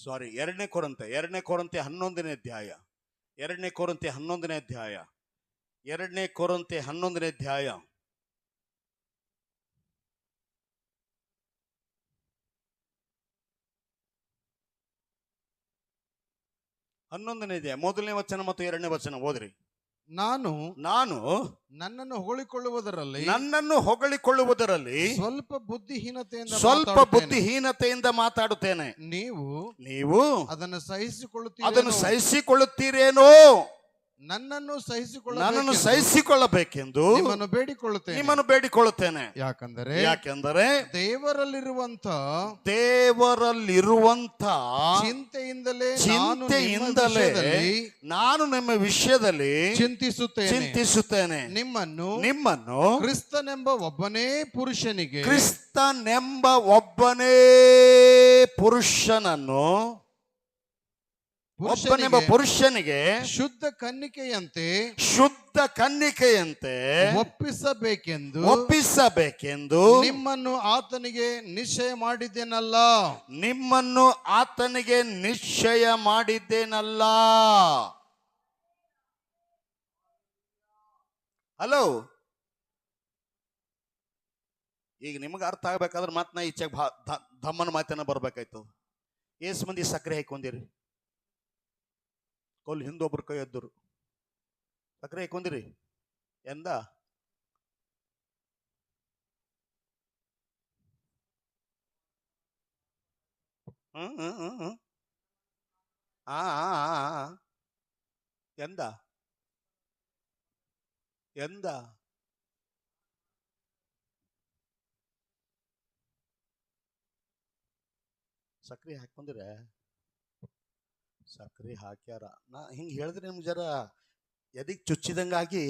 ಸಾರಿ, 2 ಕೊರಂತೆ 11ನೇ ಅಧ್ಯಾಯ 2 ಕೊರಂತೆ 11ನೇ ಅಧ್ಯಾಯ 2 ಕೊರಂತೆ 11ನೇ ಅಧ್ಯಾಯ 11ನೇ ಅಧ್ಯಾಯ 1ನೇ ವಚನ ಮತ್ತು 2ನೇ ವಚನ ಓದ್ರಿ. ನಾನು ನನ್ನನ್ನು ಹೊಗಳಿಕೊಳ್ಳುವುದರಲ್ಲಿ ಸ್ವಲ್ಪ ಬುದ್ಧಿಹೀನತೆಯಿಂದ ಮಾತಾಡುತ್ತೇನೆ. ನೀವು ಅದನ್ನು ಸಹಿಸಿಕೊಳ್ಳುತ್ತೀರೇನೋ? ನನ್ನನ್ನು ಸಹಿಸಿಕೊಳ್ಳಬೇಕೆಂದು ನಿಮ್ಮನ್ನು ಬೇಡಿಕೊಳ್ಳುತ್ತೇನೆ. ಯಾಕೆಂದರೆ ದೇವರಲ್ಲಿರುವಂತ ಚಿಂತೆಯಿಂದಲೇ ನಾನು ನಿಮ್ಮ ವಿಷಯದಲ್ಲಿ ಚಿಂತಿಸುತ್ತೇನೆ. ನಿಮ್ಮನ್ನು ಕ್ರಿಸ್ತನೆಂಬ ಒಬ್ಬನೇ ಪುರುಷನನ್ನು ಪುರುಷನಿಗೆ ಶುದ್ಧ ಕನ್ನಿಕೆಯಂತೆ ಒಪ್ಪಿಸಬೇಕೆಂದು ನಿಮ್ಮನ್ನು ಆತನಿಗೆ ನಿಶ್ಚಯ ಮಾಡಿದ್ದೇನಲ್ಲ. ಹಲೋ, ಈಗ ನಿಮಗೆ ಅರ್ಥ ಆಗ್ಬೇಕಾದ್ರೆ ಮತ್ತೆ ನಾ ಈಚೆಗೆ ಧಮ್ಮನ ಮಾತನ್ನ ಬರ್ಬೇಕಾಯ್ತು. ಏಸು ಮಂದಿ ಸಕ್ಕರೆ ಹಾಕೊಂದಿರಿ? ಹಿಂದೊಬ್ರು ಕೈ ಎದ್ದರು. ಸಕ್ಕರೆ ಹಾಕೊಂದಿರಿ ಎಂದ? ಎಂದ ಸಕ್ರೆ ಹಾಕೊಂದಿರ? ಸಕ್ರೆ ಹಾಕ್ಯಾರ. ನಾ ಹಿಂಗೆ ಹೇಳಿದ್ರೆ ನಿಮ್ಗೆ ಜರ ಎದಿಗೆ ಚುಚ್ಚಿದಂಗಾಗಿ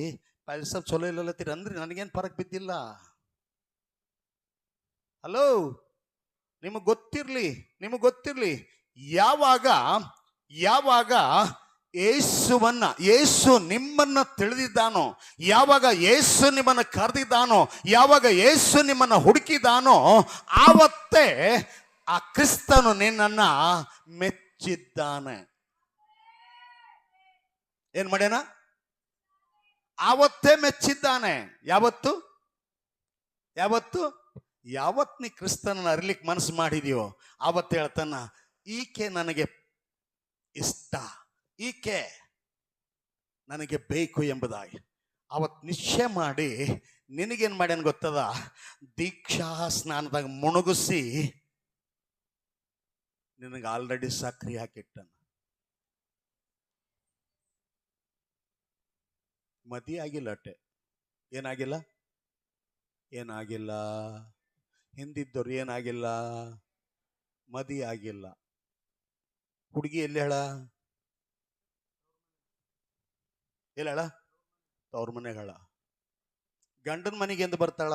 ಸ್ವಲ್ಪ ಚಲೋ ಇಲ್ಲತ್ತೀರಿ ಅಂದ್ರೆ ನನಗೇನು ಫರಕ್ ಬಿದ್ದಿಲ್ಲ. ಹಲೋ, ನಿಮಗೆ ಗೊತ್ತಿರ್ಲಿ ಯಾವಾಗ ಯೇಸು ನಿಮ್ಮನ್ನ ತಿಳಿದಿದ್ದಾನೋ, ಯಾವಾಗ ಯೇಸು ನಿಮ್ಮನ್ನ ಕರೆದಿದ್ದಾನೋ, ಯಾವಾಗ ಯೇಸು ನಿಮ್ಮನ್ನ ಹುಡುಕಿದಾನೋ, ಆವತ್ತೇ ಆ ಕ್ರಿಸ್ತನು ನಿನ್ನನ್ನ ಮೆಚ್ಚಿದ್ದಾನೆ. ಏನ್ ಮಾಡ್ಯಾನ? ಆವತ್ತೇ ಮೆಚ್ಚಿದ್ದಾನೆ. ಯಾವತ್ತು ನೀ ಕ್ರಿಸ್ತನನ್ನ ಅರಿಲಿಕ್ಕೆ ಮನಸ್ಸು ಮಾಡಿದೆಯೋ ಆವತ್ತು ಹೇಳ್ತಾನ, ಈಕೆ ನನಗೆ ಇಷ್ಟ, ಈಕೆ ನನಗೆ ಬೇಕು ಎಂಬುದಾಗಿ ಅವತ್ತು ನಿಶ್ಚಯ ಮಾಡಿ ನಿನಗೇನು ಮಾಡ್ಯಾನ ಗೊತ್ತದ? ದೀಕ್ಷಾ ಸ್ನಾನದಾಗ ಮುಣುಗಿಸಿ ನಿನಗೆ ಆಲ್ರೆಡಿ ಸಕ್ರಿ ಹಾಕಿಟ್ಟನ. ಮದಿ ಆಗಿಲ್ಲ, ಅಟ್ಟೆ ಏನಾಗಿಲ್ಲ. ಹಿಂದಿದ್ದವ್ರು ಏನಾಗಿಲ್ಲ, ಮದಿ ಆಗಿಲ್ಲ. ಹುಡುಗಿ ಎಲ್ಲಿ ಹೇಳ ತವ್ರ ಮನೆಗೆ ಹೇಳ. ಗಂಡನ ಮನೆಗೆ ಎಂದು ಬರ್ತಾಳ?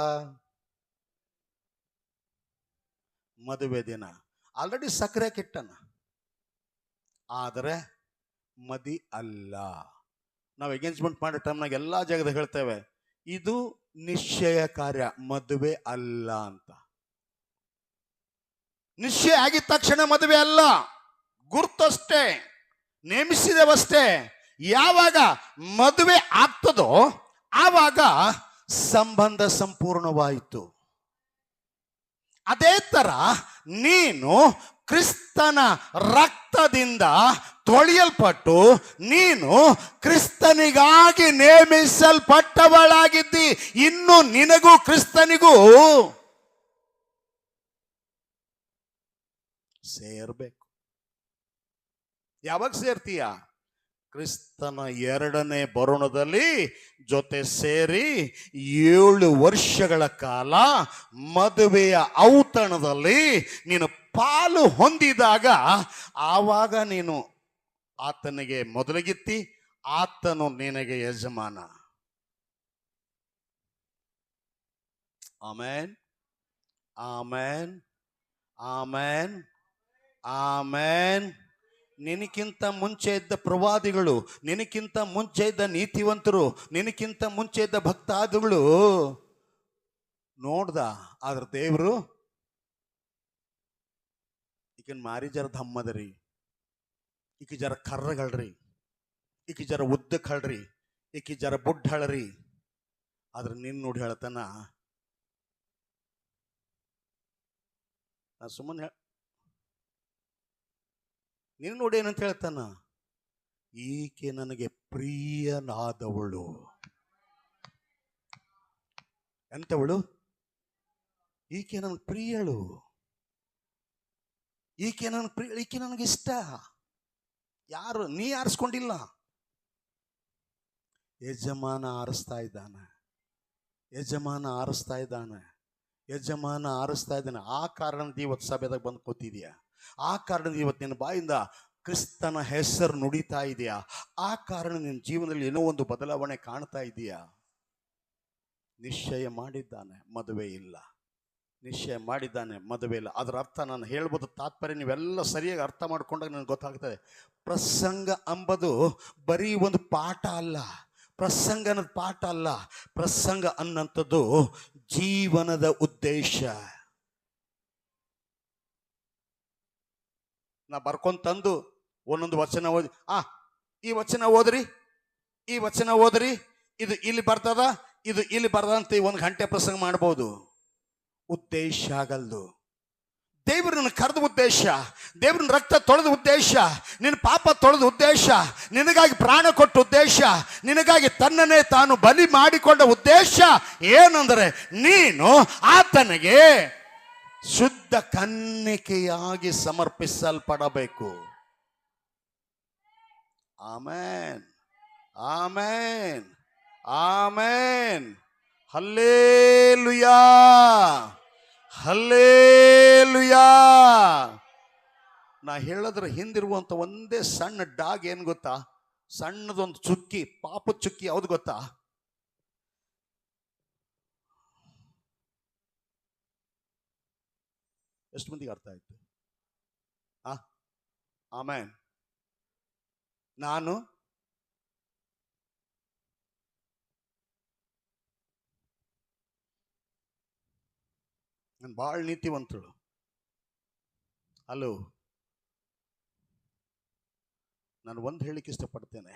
ಮದುವೆ ದಿನ ಆಲ್ರೆಡಿ ಸಕ್ಕರೆ ಕಿಟ್ಟನ, ಆದರೆ ಮದಿ ಅಲ್ಲ. ನಾವು ಎಂಗೇಜ್ಮೆಂಟ್ ಮಾಡೋ ಟೈಮ್ನಾಗ ಎಲ್ಲ ಜಾಗದಾಗ ಹೇಳ್ತೇವೆ, ಇದು ನಿಶ್ಚಯ ಕಾರ್ಯ, ಮದುವೆ ಅಲ್ಲ ಅಂತ. ನಿಶ್ಚಯ ಆಗಿದ ತಕ್ಷಣ ಮದುವೆ ಅಲ್ಲ, ಗುರ್ತಷ್ಟೇ, ನೇಮಿಸಿದವಷ್ಟೇ. ಯಾವಾಗ ಮದುವೆ ಆಗ್ತದೋ ಆವಾಗ ಸಂಬಂಧ ಸಂಪೂರ್ಣವಾಯಿತು. ಅದೇ ತರ ನೀನು ಕ್ರಿಸ್ತನ ರಕ್ತದಿಂದ ತೊಳೆಯಲ್ಪಟ್ಟು ನೀನು ಕ್ರಿಸ್ತನಿಗಾಗಿ ನೇಮಿಸಲ್ಪಟ್ಟವಳಾಗಿದ್ದಿ. ಇನ್ನು ನಿನಗೂ ಕ್ರಿಸ್ತನಿಗೂ ಸೇರ್ಬೇಕು. ಯಾವಾಗ ಸೇರ್ತೀಯ? ಕ್ರಿಸ್ತನ 2ನೇ ಬರುಣದಲ್ಲಿ ಜೊತೆ ಸೇರಿ 7 ವರ್ಷಗಳ ಕಾಲ ಮದುವೆಯ ಔತಣದಲ್ಲಿ ನೀನು ಪಾಲು ಹೊಂದಿದಾಗ ಆವಾಗ ನೀನು ಆತನಿಗೆ ಮೊದಲಿಗಿತ್ತಿ, ಆತನು ನಿನಗೆ ಯಜಮಾನ. Amen, amen, amen, amen. ನಿನಕ್ಕಿಂತ ಮುಂಚೆ ಇದ್ದ ಪ್ರವಾದಿಗಳು, ನಿನಕ್ಕಿಂತ ಮುಂಚೆ ಇದ್ದ ನೀತಿವಂತರು, ನಿನಕ್ಕಿಂತ ಮುಂಚೆ ಇದ್ದ ಭಕ್ತಾದಿಗಳು ನೋಡ್ದ. ಆದ್ರೆ ದೇವ್ರು ಈಕಿನ ಮಾರಿ ಜರ ದಮ್ಮದರಿ, ಈಕಿ ಜರ ಕರ್ರಗಳ್ರಿ, ಈಕಿ ಜರ ಉದ್ದಕ್ ಹಳ್ರಿ, ಈಕಿ ಜರ ಬುಡ್ಡ ಹಳ್ರಿ. ಆದ್ರೆ ನಿನ್ ನೋಡಿ ಹೇಳ್ತಾನ, ನಾ ಸುಮ್ಮನೆ ನೀನು ನೋಡಿ ಏನಂತ ಹೇಳ್ತಾನ, ಈಕೆ ನನಗೆ ಪ್ರಿಯನಾದವಳು. ಎಂತವಳು? ಈಕೆ ನನಗೆ ಪ್ರಿಯಳು, ಈಕೆ ನನಗೆ ಪ್ರಿಯ, ಈಕೆ ನನಗಿಷ್ಟ. ಯಾರು? ನೀ ಆರಿಸ್ಕೊಂಡಿಲ್ಲ, ಯಜಮಾನ ಆರಿಸ್ತಾ ಇದ್ದಾನೆ, ಯಜಮಾನ ಆರಿಸ್ತಾ ಇದ್ದಾನೆ, ಯಜಮಾನ ಆರಿಸ್ತಾ ಇದ್ದಾನೆ. ಆ ಕಾರಣದ ಇವತ್ತು ಸಭೆದಾಗ ಬಂದು ಕೂತಿದ್ಯಾ, ಆ ಕಾರಣದ ಇವತ್ತು ನಿನ್ನ ಬಾಯಿಂದ ಕ್ರಿಸ್ತನ ಹೆಸರು ನುಡಿತಾ ಇದೆಯಾ, ಆ ಕಾರಣ ನಿನ್ನ ಜೀವನದಲ್ಲಿ ಏನೋ ಒಂದು ಬದಲಾವಣೆ ಕಾಣ್ತಾ ಇದೆಯಾ. ನಿಶ್ಚಯ ಮಾಡಿದ್ದಾನೆ, ಮದುವೆ ಇಲ್ಲ. ನಿಶ್ಚಯ ಮಾಡಿದ್ದಾನೆ, ಮದುವೆ ಇಲ್ಲ. ಅದರ ಅರ್ಥ ನಾನು ಹೇಳ್ಬೋದು, ತಾತ್ಪರ್ಯ ನೀವೆಲ್ಲ ಸರಿಯಾಗಿ ಅರ್ಥ ಮಾಡ್ಕೊಂಡಾಗ ನನಗೆ ಗೊತ್ತಾಗ್ತದೆ. ಪ್ರಸಂಗ ಅಂಬದು ಬರೀ ಒಂದು ಪಾಠ ಅಲ್ಲ, ಪ್ರಸಂಗ ಅನ್ನೋದು ಪಾಠ ಅಲ್ಲ. ಪ್ರಸಂಗ ಅನ್ನಂಥದ್ದು ಜೀವನದ ಉದ್ದೇಶ. ನಾ ಬರ್ಕೊಂತಂದು ಒಂದೊಂದು ವಚನ ಓದಿ, ಈ ವಚನ ಓದ್ರಿ, ಈ ವಚನ ಓದ್ರಿ, ಇದು ಇಲ್ಲಿ ಬರ್ತದ, ಇದು ಇಲ್ಲಿ ಬರ್ತದ ಅಂತ 1 ಗಂಟೆ ಪ್ರಸಂಗ ಮಾಡ್ಬೋದು. ಉದ್ದೇಶ ಆಗಲ್ದು. ದೇವ್ರನ್ನ ಕರೆದ ಉದ್ದೇಶ, ದೇವ್ರನ್ನ ರಕ್ತ ತೊಳೆದ ಉದ್ದೇಶ, ನಿನ್ನ ಪಾಪ ತೊಳೆದ ಉದ್ದೇಶ, ನಿನಗಾಗಿ ಪ್ರಾಣ ಕೊಟ್ಟ ಉದ್ದೇಶ, ನಿನಗಾಗಿ ತನ್ನನ್ನೇ ತಾನು ಬಲಿ ಮಾಡಿಕೊಂಡ ಉದ್ದೇಶ ಏನಂದರೆ ನೀನು ಆತನಿಗೆ ಶುದ್ಧ ಕನ್ನಿಕೆಯಾಗಿ ಸಮರ್ಪಿಸಲ್ಪಡಬೇಕು. Amen, amen, amen. Hallelujah, hallelujah. ನಾ ಹೇಳದ್ರ ಹಿಂದಿರುವಂತ ಒಂದೇ ಸಣ್ಣ ಡಾಗ್ ಏನ್ ಗೊತ್ತಾ? ಸಣ್ಣದೊಂದು ಚುಕ್ಕಿ, ಪಾಪದ ಚುಕ್ಕಿ. ಯಾವ್ದು ಗೊತ್ತಾ? ಎಷ್ಟು ಮಂದಿಗೆ ಅರ್ಥ ಆಯ್ತು? ಆಮೇನ್. ನಾನು ಭಾಳ ನೀತಿವಂತಳು. ಹಲೋ, ನಾನು ಒಂದು ಹೇಳಿಕ್ಕೆ ಇಷ್ಟಪಡ್ತೇನೆ.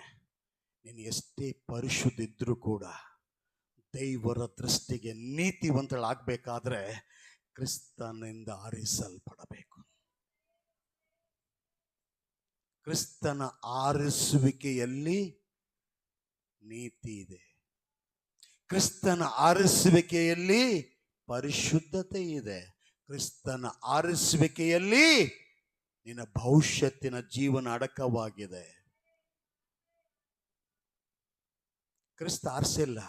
ನೀನು ಎಷ್ಟೇ ಪರಿಶುದ್ಧ ಇದ್ರೂ ಕೂಡ ದೇವರ ದೃಷ್ಟಿಗೆ ನೀತಿವಂತಳಾಗಬೇಕಾದ್ರೆ ಕ್ರಿಸ್ತನಿಂದ ಆರಿಸಲ್ಪಡಬೇಕು. ಕ್ರಿಸ್ತನ ಆರಿಸುವಿಕೆಯಲ್ಲಿ ನೀತಿ ಇದೆ, ಕ್ರಿಸ್ತನ ಆರಿಸುವಿಕೆಯಲ್ಲಿ ಪರಿಶುದ್ಧತೆ ಇದೆ, ಕ್ರಿಸ್ತನ ಆರಿಸುವಿಕೆಯಲ್ಲಿ ನಿನ್ನ ಭವಿಷ್ಯತ್ತಿನ ಜೀವನ ಅಡಕವಾಗಿದೆ. ಕ್ರಿಸ್ತ ಆರಿಸಿಲ್ಲ,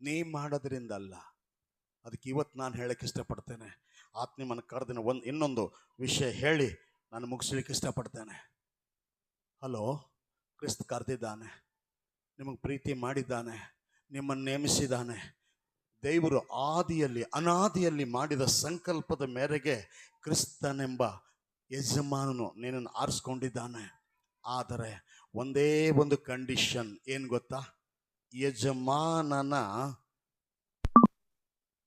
ನೀ ಮಾಡೋದ್ರಿಂದ ಅಲ್ಲ. ಅದಕ್ಕೆ ಇವತ್ತು ನಾನು ಹೇಳಕ್ಕೆ ಇಷ್ಟಪಡ್ತೇನೆ. ಆತ ನಿಮ್ಮನ್ನು ಕರೆದಿನ ಇನ್ನೊಂದು ವಿಷಯ ಹೇಳಿ ನಾನು ಮುಗಿಸ್ಲಿಕ್ಕೆ ಇಷ್ಟಪಡ್ತೇನೆ. ಹಲೋ, ಕ್ರಿಸ್ತ ಕರೆದಿದ್ದಾನೆ, ನಿಮಗೆ ಪ್ರೀತಿ ಮಾಡಿದ್ದಾನೆ, ನಿಮ್ಮನ್ನು ನೇಮಿಸಿದ್ದಾನೆ. ದೇವರು ಆದಿಯಲ್ಲಿ ಅನಾದಿಯಲ್ಲಿ ಮಾಡಿದ ಸಂಕಲ್ಪದ ಮೇರೆಗೆ ಕ್ರಿಸ್ತನೆಂಬ ಯಜಮಾನನು ನಿನ್ನನ್ನು ಆರಿಸ್ಕೊಂಡಿದ್ದಾನೆ. ಆದರೆ ಒಂದೇ ಒಂದು ಕಂಡೀಷನ್, ಏನು ಗೊತ್ತಾ? ಯಜಮಾನನ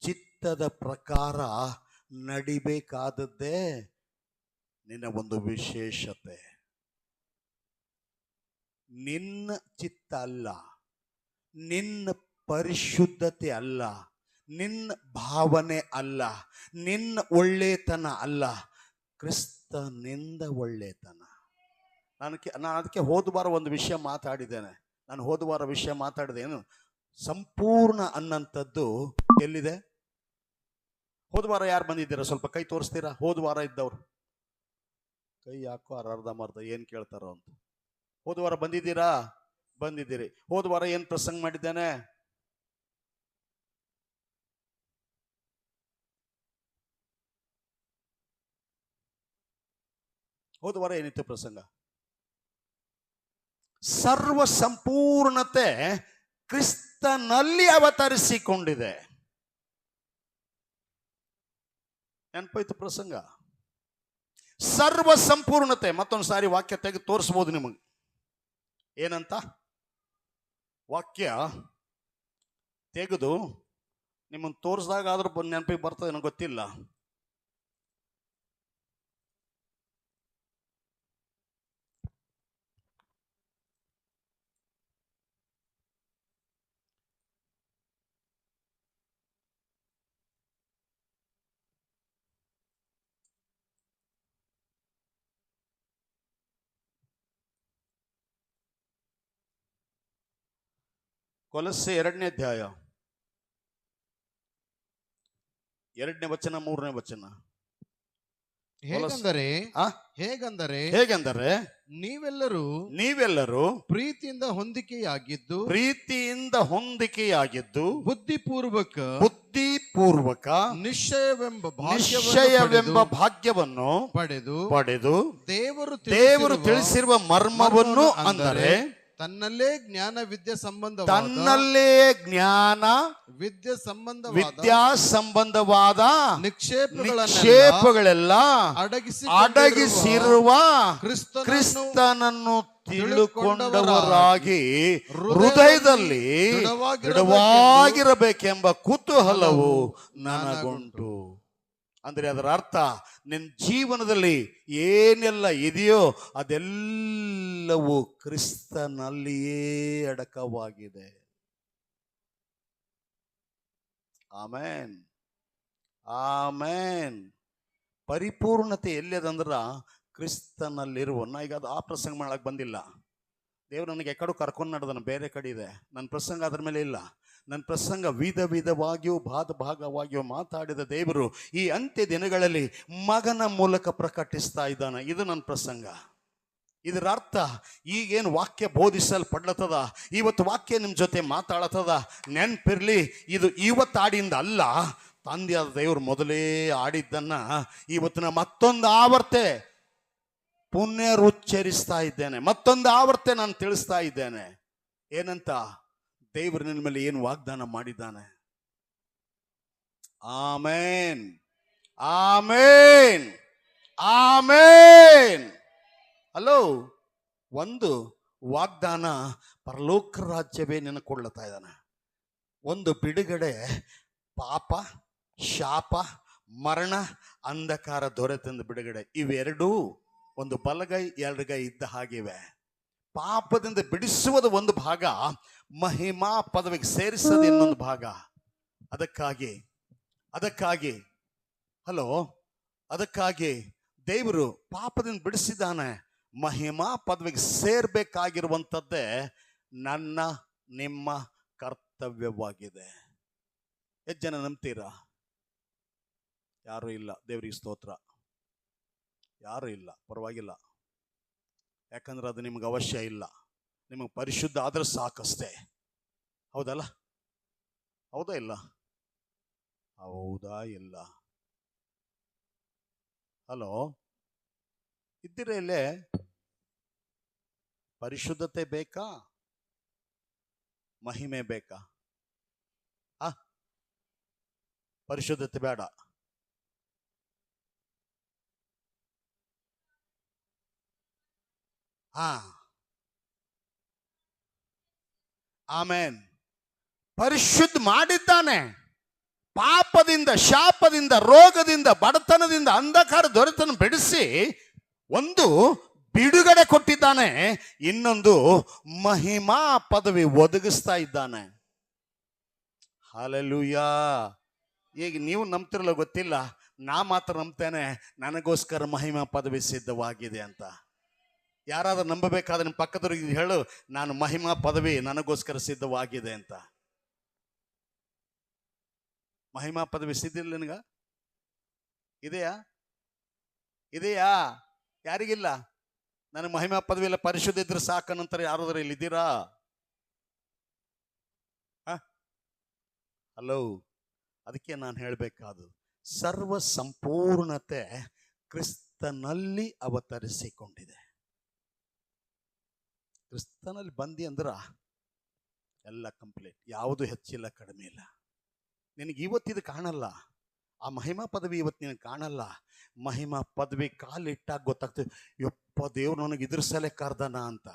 ಚಿತ್ತದ ಪ್ರಕಾರ ನಡಿಬೇಕಾದದ್ದೇ ನಿನ್ನ ಒಂದು ವಿಶೇಷತೆ. ನಿನ್ನ ಚಿತ್ತ ಅಲ್ಲ, ನಿನ್ನ ಪರಿಶುದ್ಧತೆ ಅಲ್ಲ, ನಿನ್ನ ಭಾವನೆ ಅಲ್ಲ, ನಿನ್ನ ಒಳ್ಳೆತನ ಅಲ್ಲ, ಕ್ರಿಸ್ತನಿಂದ ಒಳ್ಳೆತನ. ನಾನು ಅದಕ್ಕೆ ಹೋದ ವಾರ ಒಂದು ವಿಷಯ ಮಾತಾಡಿದ್ದೇನೆ. ನಾನು ಹೋದ ವಾರ ವಿಷಯ ಮಾತಾಡಿದೆ, ಏನು ಸಂಪೂರ್ಣ ಅನ್ನಂಥದ್ದು ಎಲ್ಲಿದೆ? ಹೋದ ವಾರ ಯಾರು ಬಂದಿದ್ದೀರಾ? ಸ್ವಲ್ಪ ಕೈ ತೋರಿಸ್ತೀರಾ? ಹೋದ ವಾರ ಇದ್ದವ್ರು ಕೈ ಯಾಕೋ ಅರ್ಧಮರ್ಧ ಏನು ಕೇಳ್ತಾರೋ ಅಂತ. ಹೋದ ವಾರ ಬಂದಿದ್ದೀರಾ? ಬಂದಿದ್ದೀರಿ. ಹೋದ ವಾರ ಏನು ಪ್ರಸಂಗ ಮಾಡಿದ್ದೇನೆ? ಹೋದ ವಾರ ಏನಿತ್ತು ಪ್ರಸಂಗ? ಸರ್ವ ಸಂಪೂರ್ಣತೆ ಕ್ರಿಸ್ತನಲ್ಲಿ ಅವತರಿಸಿಕೊಂಡಿದೆ. ನೆನಪಾಯ್ತು ಪ್ರಸಂಗ? ಸರ್ವ ಸಂಪೂರ್ಣತೆ. ಮತ್ತೊಂದು ಸಾರಿ ವಾಕ್ಯ ತೆಗೆದು ತೋರಿಸ್ಬೋದು ನಿಮಗೆ. ಏನಂತ ವಾಕ್ಯ? ತೆಗೆದು ನಿಮ್ಮನ್ನು ತೋರಿಸಿದಾಗ ಆದ್ರೂ ನೆನಪಿಗೆ ಬರ್ತದೆ ನನಗೆ ಗೊತ್ತಿಲ್ಲ. ಕೊಲಸ್ಸೆ 2ನೇ ಅಧ್ಯಾಯ 2ನೇ ವಚನ 3ನೇ ವಚನ. ಹೇಗೆಂದರೆ ಆ? ಹೇಗೆಂದರೆ ನೀವೆಲ್ಲರೂ ಪ್ರೀತಿಯಿಂದ ಹೊಂದಿಕೆಯಾಗಿದ್ದು ಬುದ್ಧಿಪೂರ್ವಕ ನಿಶ್ಚಯವೆಂಬ ಭಾಗ್ಯವನ್ನು ಪಡೆದು ದೇವರು ತಿಳಿಸಿರುವ ಮರ್ಮವನ್ನು, ಅಂದರೆ ತನ್ನಲ್ಲೇ ಜ್ಞಾನ ವಿದ್ಯಾ ಸಂಬಂಧವಾದ ನಿಕ್ಷೇಪಗಳೆಲ್ಲ ಅಡಗಿಸಿರುವ ಕ್ರಿಸ್ತನನ್ನು ತಿಳುಕೊಂಡವರಾಗಿ ಹೃದಯದಲ್ಲಿ ದೃಢವಾಗಿರಬೇಕೆಂಬ ಕುತೂಹಲವು ನನಗುಂಟು. ಅಂದ್ರೆ ಅದರ ಅರ್ಥ, ನಿನ್ನ ಜೀವನದಲ್ಲಿ ಏನೆಲ್ಲ ಇದೆಯೋ ಅದೆಲ್ಲವೂ ಕ್ರಿಸ್ತನಲ್ಲಿಯೇ ಅಡಕವಾಗಿದೆ. ಆಮೇನ್, ಆಮೇನ್. ಪರಿಪೂರ್ಣತೆ ಎಲ್ಲಿದಂದ್ರ ಕ್ರಿಸ್ತನಲ್ಲಿರುವ. ನಾ ಈಗ ಅದು ಆ ಪ್ರಸಂಗ ಮಾಡಕ್ಕೆ ಬಂದಿಲ್ಲ. ದೇವ್ರು ನನಗೆ ಎಕಡು ಕರ್ಕೊಂಡು ನಡೆದನು, ಬೇರೆ ಕಡೆ ಇದೆ. ನನ್ನ ಪ್ರಸಂಗ ಅದ್ರ ಮೇಲೆ ಇಲ್ಲ. ನನ್ನ ಪ್ರಸಂಗ ವಿಧವಾಗಿಯೂ ಭಾಗವಾಗಿಯೂ ಮಾತಾಡಿದ ದೇವರು ಈ ಅಂತ್ಯ ದಿನಗಳಲ್ಲಿ ಮಗನ ಮೂಲಕ ಪ್ರಕಟಿಸ್ತಾ ಇದ್ದಾನೆ. ಇದು ನನ್ನ ಪ್ರಸಂಗ. ಇದರ ಅರ್ಥ, ಈಗೇನು ವಾಕ್ಯ ಬೋಧಿಸಲ್ಪಡ್ಲತ್ತದ, ಇವತ್ತು ವಾಕ್ಯ ನಿಮ್ಮ ಜೊತೆ ಮಾತಾಡತ್ತದ, ನೆನಪಿರ್ಲಿ, ಇದು ಇವತ್ತು ಆಡಿಂದ ಅಲ್ಲ. ತಂದೆಯಾದ ದೇವರು ಮೊದಲೇ ಆಡಿದ್ದನ್ನ ಇವತ್ತಿನ ಮತ್ತೊಂದು ಆವರ್ತೆ ಪುನರುಚ್ಚರಿಸ್ತಾ ಇದ್ದೇನೆ. ಮತ್ತೊಂದು ಆವರ್ತೆ ನಾನು ತಿಳಿಸ್ತಾ ಇದ್ದೇನೆ. ಏನಂತ? ದೇವರು ನಿನ್ನ ಮೇಲೆ ಏನು ವಾಗ್ದಾನ ಮಾಡಿದ್ದಾನೆ. ಆಮೇನ್, ಆಮೇನ್, ಆಮೇನ್. ಹಲೋ, ಒಂದು ವಾಗ್ದಾನ ಪರಲೋಕ ರಾಜ್ಯವೇ ನೆನಕೊಳ್ಳುತ್ತಾ ಇದ್ದಾನೆ. ಒಂದು ಬಿಡುಗಡೆ, ಪಾಪ, ಶಾಪ, ಮರಣ, ಅಂಧಕಾರ ದೊರೆತಂದು ಬಿಡುಗಡೆ. ಇವೆರಡೂ ಒಂದು ಬಲಗೈ ಎರಡುಗೈ ಇದ್ದ ಹಾಗಿವೆ. ಪಾಪದಿಂದ ಬಿಡಿಸುವುದು ಒಂದು ಭಾಗ, ಮಹಿಮಾ ಪದವಿಗೆ ಸೇರಿಸೋದು ಇನ್ನೊಂದು ಭಾಗ. ಅದಕ್ಕಾಗಿ ದೇವರು ಪಾಪದಿಂದ ಬಿಡಿಸಿದ್ದಾನೆ. ಮಹಿಮಾ ಪದವಿಗೆ ಸೇರ್ಬೇಕಾಗಿರುವಂಥದ್ದೇ ನನ್ನ ನಿಮ್ಮ ಕರ್ತವ್ಯವಾಗಿದೆ. ಎಷ್ಟು ಜನ ನಂಬ್ತೀರಾ? ಯಾರು ಇಲ್ಲ. ದೇವರಿಗೆ ಸ್ತೋತ್ರ. ಯಾರು ಇಲ್ಲ, ಪರವಾಗಿಲ್ಲ. ಯಾಕಂದ್ರೆ ಅದು ನಿಮ್ಗೆ ಅವಶ್ಯ ಇಲ್ಲ. ನಿಮಗೆ ಪರಿಶುದ್ಧ ಆದ್ರೆ ಸಾಕಷ್ಟೇ. ಹೌದಲ್ಲ? ಹೌದಾ ಇಲ್ಲ? ಹೌದಾ ಇಲ್ಲ? ಹಲೋ, ಇದ್ದೀರಾ ಇಲ್ಲೇ? ಪರಿಶುದ್ಧತೆ ಬೇಕಾ, ಮಹಿಮೆ ಬೇಕಾ? ಪರಿಶುದ್ಧತೆ ಬೇಡ. ಆಮೇನ್. ಪರಿಶುದ್ಧ ಮಾಡಿದ್ದಾನೆ. ಪಾಪದಿಂದ, ಶಾಪದಿಂದ, ರೋಗದಿಂದ, ಬಡತನದಿಂದ, ಅಂಧಕಾರ ದೊರೆತನ ಬಿಡಿಸಿ ಒಂದು ಬಿಡುಗಡೆ ಕೊಟ್ಟಿದ್ದಾನೆ. ಇನ್ನೊಂದು ಮಹಿಮಾ ಪದವಿ ಒದಗಿಸ್ತಾ ಇದ್ದಾನೆ. ಹಲ್ಲೆಲೂಯಾ. ಈಗ ನೀವು ನಂಬ್ತಿರಲ್ಲ ಗೊತ್ತಿಲ್ಲ, ನಾ ಮಾತ್ರ ನಂಬ್ತೇನೆ. ನನಗೋಸ್ಕರ ಮಹಿಮಾ ಪದವಿ ಸಿದ್ಧವಾಗಿದೆ ಅಂತ. ಯಾರಾದ್ರೂ ನಂಬಬೇಕಾದ್ರೆ ನಿಮ್ಮ ಪಕ್ಕದವ್ರಿಗೆ ಹೇಳು, ನಾನು ಮಹಿಮಾ ಪದವಿ ನನಗೋಸ್ಕರ ಸಿದ್ಧವಾಗಿದೆ ಅಂತ. ಮಹಿಮಾ ಪದವಿ ಸಿದ್ಧಿಲ್ಲ ನಿನಗ? ಇದೆಯಾ? ಯಾರಿಗಿಲ್ಲ? ನನಗೆ ಮಹಿಮಾ ಪದವಿ ಇಲ್ಲ, ಪರಿಶುದ್ಧ ಇದ್ರೆ ಸಾಕನ್ನಂತಾರೆ. ಯಾರಾದ್ರೂ ಇಲ್ಲಿದ್ದೀರಾ? ಹಲೋ, ಅದಕ್ಕೆ ನಾನು ಹೇಳಬೇಕಾದು, ಸರ್ವ ಸಂಪೂರ್ಣತೆ ಕ್ರಿಸ್ತನಲ್ಲಿ ಅವತರಿಸಿಕೊಂಡಿದೆ. ಕ್ರಿಸ್ತನಲ್ಲಿ ಬಂದಿ ಅಂದ್ರ ಎಲ್ಲ ಕಂಪ್ಲೀಟ್. ಯಾವುದು ಹೆಚ್ಚಿಲ್ಲ, ಕಡಿಮೆ ಇಲ್ಲ. ನಿನಗೆ ಇವತ್ತಿದು ಕಾಣಲ್ಲ, ಆ ಮಹಿಮಾ ಪದವಿ ಇವತ್ತು ನಿನಗೆ ಕಾಣಲ್ಲ. ಮಹಿಮಾ ಪದವಿ ಕಾಲಿಟ್ಟಾಗ ಗೊತ್ತಾಗ್ತದೆ, ಯಪ್ಪ ದೇವ್ರು ನನಗೆ ಇದ್ರ ಸಲೆ ಕರ್ದನ ಅಂತ.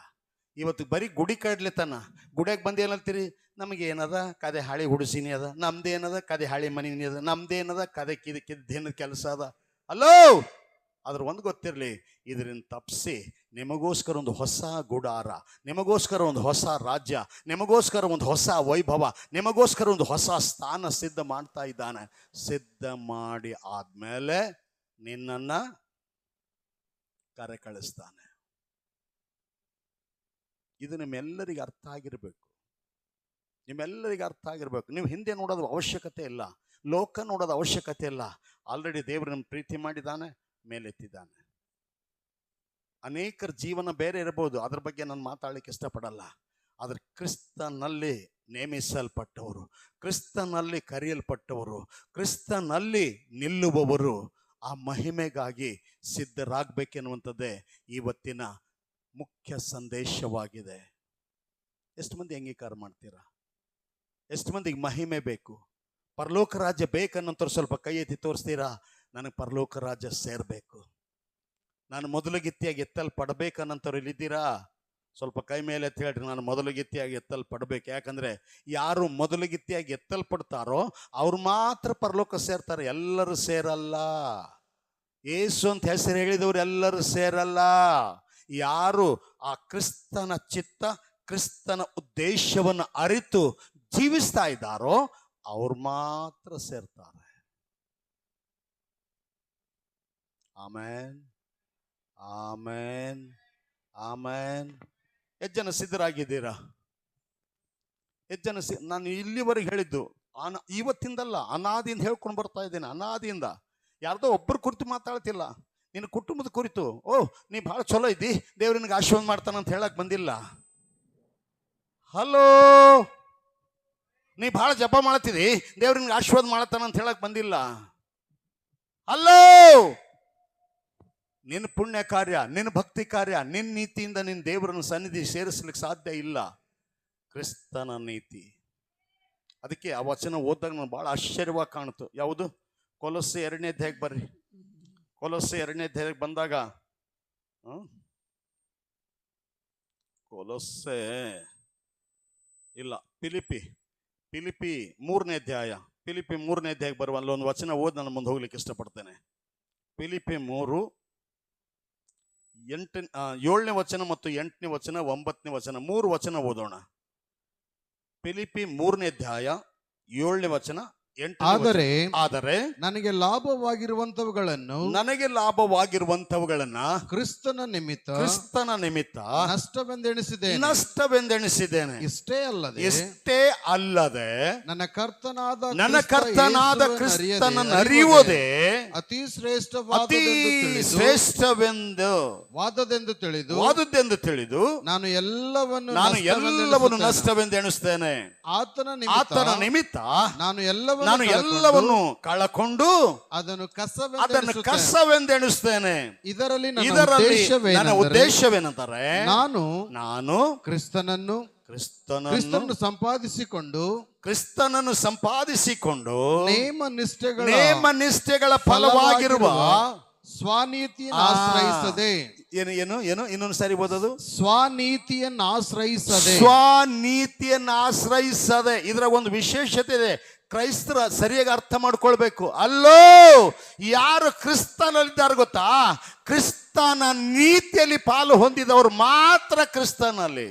ಇವತ್ತು ಬರೀ ಗುಡಿ ಕಡ್ಲಿತನ. ಗುಡಿಯಾಗ ಬಂದು ಏನಂತೀರಿ? ನಮಗೆ ಏನದ ಕದೆ ಹಾಳಿ ಹುಡುಸಿನಿ ಅದ, ನಮ್ದೇನದ ಕದೆ ಹಾಳಿ ಮನಿನಿ ಅದ, ನಮ್ದೇನದ ಕದೆ ಕಿದ್ದೇನದ ಕೆಲಸ ಅದ. ಅಲ್ಲೋ, ಅದ್ರ ಒಂದು ಗೊತ್ತಿರಲಿ, ಇದರಿಂದ ತಪ್ಪಿಸಿ ನಿಮಗೋಸ್ಕರ ಒಂದು ಹೊಸ ಗುಡಾರ, ನಿಮಗೋಸ್ಕರ ಒಂದು ಹೊಸ ರಾಜ್ಯ, ನಿಮಗೋಸ್ಕರ ಒಂದು ಹೊಸ ವೈಭವ, ನಿಮಗೋಸ್ಕರ ಒಂದು ಹೊಸ ಸ್ಥಾನ ಸಿದ್ಧ ಮಾಡ್ತಾ ಇದ್ದಾನೆ. ಸಿದ್ಧ ಮಾಡಿ ಆದ್ಮೇಲೆ ನಿನ್ನನ್ನ ಕರೆ ಕಳಿಸ್ತಾನೆ. ಇದು ನಿಮ್ಮೆಲ್ಲರಿಗೆ ಅರ್ಥ ಆಗಿರ್ಬೇಕು, ನಿಮ್ಮೆಲ್ಲರಿಗೆ ಅರ್ಥ ಆಗಿರ್ಬೇಕು. ನೀವು ಹಿಂದೆ ನೋಡೋದು ಅವಶ್ಯಕತೆ ಇಲ್ಲ, ಲೋಕ ನೋಡೋದು ಅವಶ್ಯಕತೆ ಇಲ್ಲ. ಆಲ್ರೆಡಿ ದೇವರು ನಿಮ್ಮ ಪ್ರೀತಿ ಮಾಡಿದ್ದಾನೆ, ಮೇಲೆತ್ತಿದ್ದಾನೆ. ಅನೇಕರ ಜೀವನ ಬೇರೆ ಇರಬಹುದು, ಅದ್ರ ಬಗ್ಗೆ ನಾನು ಮಾತಾಡಲಿಕ್ಕೆ ಇಷ್ಟಪಡಲ್ಲ. ಆದರೆ ಕ್ರಿಸ್ತನಲ್ಲಿ ನೇಮಿಸಲ್ಪಟ್ಟವರು, ಕ್ರಿಸ್ತನಲ್ಲಿ ಕರೆಯಲ್ಪಟ್ಟವರು, ಕ್ರಿಸ್ತನಲ್ಲಿ ನಿಲ್ಲುವವರು ಆ ಮಹಿಮೆಗಾಗಿ ಸಿದ್ಧರಾಗಬೇಕೆನ್ನುವಂಥದ್ದೇ ಇವತ್ತಿನ ಮುಖ್ಯ ಸಂದೇಶವಾಗಿದೆ. ಎಷ್ಟು ಮಂದಿ ಅಂಗೀಕಾರ ಮಾಡ್ತೀರಾ? ಎಷ್ಟು ಮಂದಿಗೆ ಮಹಿಮೆ ಬೇಕು, ಪರಲೋಕ ರಾಜ್ಯ ಬೇಕನ್ನಂತವ್ರು ಸ್ವಲ್ಪ ಕೈ ಎತ್ತಿ ತೋರಿಸ್ತೀರಾ? ನನಗೆ ಪರಲೋಕ ರಾಜ್ಯ ಸೇರಬೇಕು, ನಾನು ಮೊದಲುಗಿತ್ತಿಯಾಗಿ ಎತ್ತಲ್ಪಡಬೇಕನ್ನಂತವ್ರು ಇಲ್ಲಿದ್ದೀರಾ? ಸ್ವಲ್ಪ ಕೈ ಮೇಲೆ ಎತ್ತಿ ಹೇಳ್ರಿ, ನಾನು ಮೊದಲುಗಿತ್ತಿಯಾಗಿ ಎತ್ತಲ್ಪಡಬೇಕು. ಯಾಕಂದ್ರೆ ಯಾರು ಮೊದಲುಗಿತ್ತಿಯಾಗಿ ಎತ್ತಲ್ಪಡ್ತಾರೋ ಅವ್ರು ಮಾತ್ರ ಪರಲೋಕ ಸೇರ್ತಾರೆ, ಎಲ್ಲರೂ ಸೇರಲ್ಲ. ಯೇಸು ಅಂತ ಹೆಸರು ಹೇಳಿದವರು ಎಲ್ಲರೂ ಸೇರಲ್ಲ. ಯಾರು ಆ ಕ್ರಿಸ್ತನ ಚಿತ್ತ, ಕ್ರಿಸ್ತನ ಉದ್ದೇಶವನ್ನು ಅರಿತು ಜೀವಿಸ್ತಾ ಇದ್ದಾರೋ ಅವ್ರು ಮಾತ್ರ ಸೇರ್ತಾರೆ. ಆಮೇನ್, ಆಮೇನ್, ಆಮೇನ್. ಎಷ್ಟು ಜನ ಸಿದ್ಧರಾಗಿದ್ದೀರಾ? ಎಷ್ಟು ಜನ ನಾನು ಇಲ್ಲಿವರೆಗೆ ಹೇಳಿದ್ದು ಇವತ್ತಿಂದಲ್ಲ, ಅನಾದಿಯಿಂದ ಹೇಳ್ಕೊಂಡು ಬರ್ತಾ ಇದ್ದೇನೆ. ಅನಾದಿಯಿಂದ ಯಾರ್ದೋ ಒಬ್ಬರು ಕುರಿತು ಮಾತಾಡ್ತಿಲ್ಲ, ನಿನ್ನ ಕುಟುಂಬದ ಕುರಿತು. ಓ, ನೀ ಭಾಳ ಚಲೋ ಇದ್ದಿ, ದೇವ್ರು ನಿನಗೆ ಆಶೀರ್ವಾದ ಮಾಡ್ತಾನಂತ ಹೇಳಕ್ ಬಂದಿಲ್ಲ. ಹಲೋ, ನೀ ಭಾಳ ಜಪ ಮಾಡ್ತಿದಿ, ದೇವ್ರು ನಿನಗೆ ಆಶೀರ್ವಾದ ಮಾಡ್ತಾನಂತ ಹೇಳಕ್ ಬಂದಿಲ್ಲ. ಹಲೋ, ನಿನ್ನ ಪುಣ್ಯ ಕಾರ್ಯ, ನಿನ್ನ ಭಕ್ತಿ ಕಾರ್ಯ, ನಿನ್ನ ನೀತಿಯಿಂದ ನಿನ್ನ ದೇವರನ್ನು ಸನ್ನಿಧಿ ಸೇರಿಸ್ಲಿಕ್ಕೆ ಸಾಧ್ಯ ಇಲ್ಲ. ಕ್ರಿಸ್ತನ ನೀತಿ. ಅದಕ್ಕೆ ಆ ವಚನ ಓದಿದಾಗ ನನಗೆ ಭಾಳ ಆಶ್ಚರ್ಯವಾಗಿ ಕಾಣಿತು. ಯಾವುದು? ಕೊಲೊಸ್ಸೆ 2ನೇ ಅಧ್ಯಾಯಕ್ಕೆ ಬರ್ರಿ. ಕೊಲೊಸ್ಸೆ 2ನೇ ಅಧ್ಯಾಯಕ್ಕೆ ಬಂದಾಗ, ಕೊಲೊಸ್ಸೆ ಇಲ್ಲ, ಫಿಲಿಪಿ 3ನೇ ಅಧ್ಯಾಯ. ಫಿಲಿಪಿ 3ನೇ ಅಧ್ಯಾಯಕ್ಕೆ ಬರುವ ಅಲ್ಲೊಂದು ವಚನ ಓದಿ ನಾನು ಮುಂದೆ ಹೋಗ್ಲಿಕ್ಕೆ ಇಷ್ಟಪಡ್ತೇನೆ. ಫಿಲಿಪಿ 3 7ನೇ ವಚನ ಮತ್ತು 8ನೇ ವಚನ, 9ನೇ ವಚನ, 3 ವಚನ ಓದೋಣ. ಫಿಲಿಪಿ 3ನೇ ಅಧ್ಯಾಯ 7ನೇ ವಚನ, 8ನೇ. ಆದರೆ ನನಗೆ ಲಾಭವಾಗಿರುವಂತವುಗಳನ್ನ ಕ್ರಿಸ್ತನ ನಿಮಿತ್ತ ನಷ್ಟವೆಂದೆಣಿಸಿದ್ದೇನೆ. ಇಷ್ಟೇ ಅಲ್ಲದೆ ನನ್ನ ಕರ್ತನಾದ ಕ್ರಿಸ್ತನನ್ನು ಅರಿಯುವುದೇ ಅತಿ ಶ್ರೇಷ್ಠವೆಂದು ತಿಳಿದು ನಾನು ಎಲ್ಲವನ್ನು ನಷ್ಟವೆಂದೆಣಿಸ್ತೇನೆ. ಆತನ ನಿಮಿತ್ತ ನಾನು ಎಲ್ಲವನ್ನು ಕಳಕೊಂಡು ಅದನ್ನು ಕಸವೆಂದೆಣಿಸ್ತೇನೆ. ಇದರಲ್ಲಿ ನನ್ನ ಉದ್ದೇಶವೇನೆಂದರೆ ನಾನು ಕ್ರಿಸ್ತನನ್ನು ಸಂಪಾದಿಸಿಕೊಂಡು ನೇಮ ನಿಷ್ಠೆಗಳ ಫಲವಾಗಿರುವ ಸ್ವನೀತಿಯನ್ನು ಆಶ್ರಯಿಸದೆ. ಏನು ಏನು ಏನು ಇನ್ನೊಂದು ಸಾರಿ ಓದೋದು? ಸ್ವನೀತಿಯನ್ನು ಆಶ್ರಯಿಸದೆ. ಇದರ ಒಂದು ವಿಶೇಷತೆ ಇದೆ, ಕ್ರೈಸ್ತರ ಸರಿಯಾಗಿ ಅರ್ಥ ಮಾಡ್ಕೊಳ್ಬೇಕು. ಅಲ್ಲೋ, ಯಾರು ಕ್ರಿಸ್ತನಲ್ಲಿದ್ದಾರೆ ಗೊತ್ತಾ? ಕ್ರಿಸ್ತನ ನೀತಿಯಲ್ಲಿ ಪಾಲು ಹೊಂದಿದವರು ಮಾತ್ರ ಕ್ರಿಸ್ತನಲ್ಲಿ.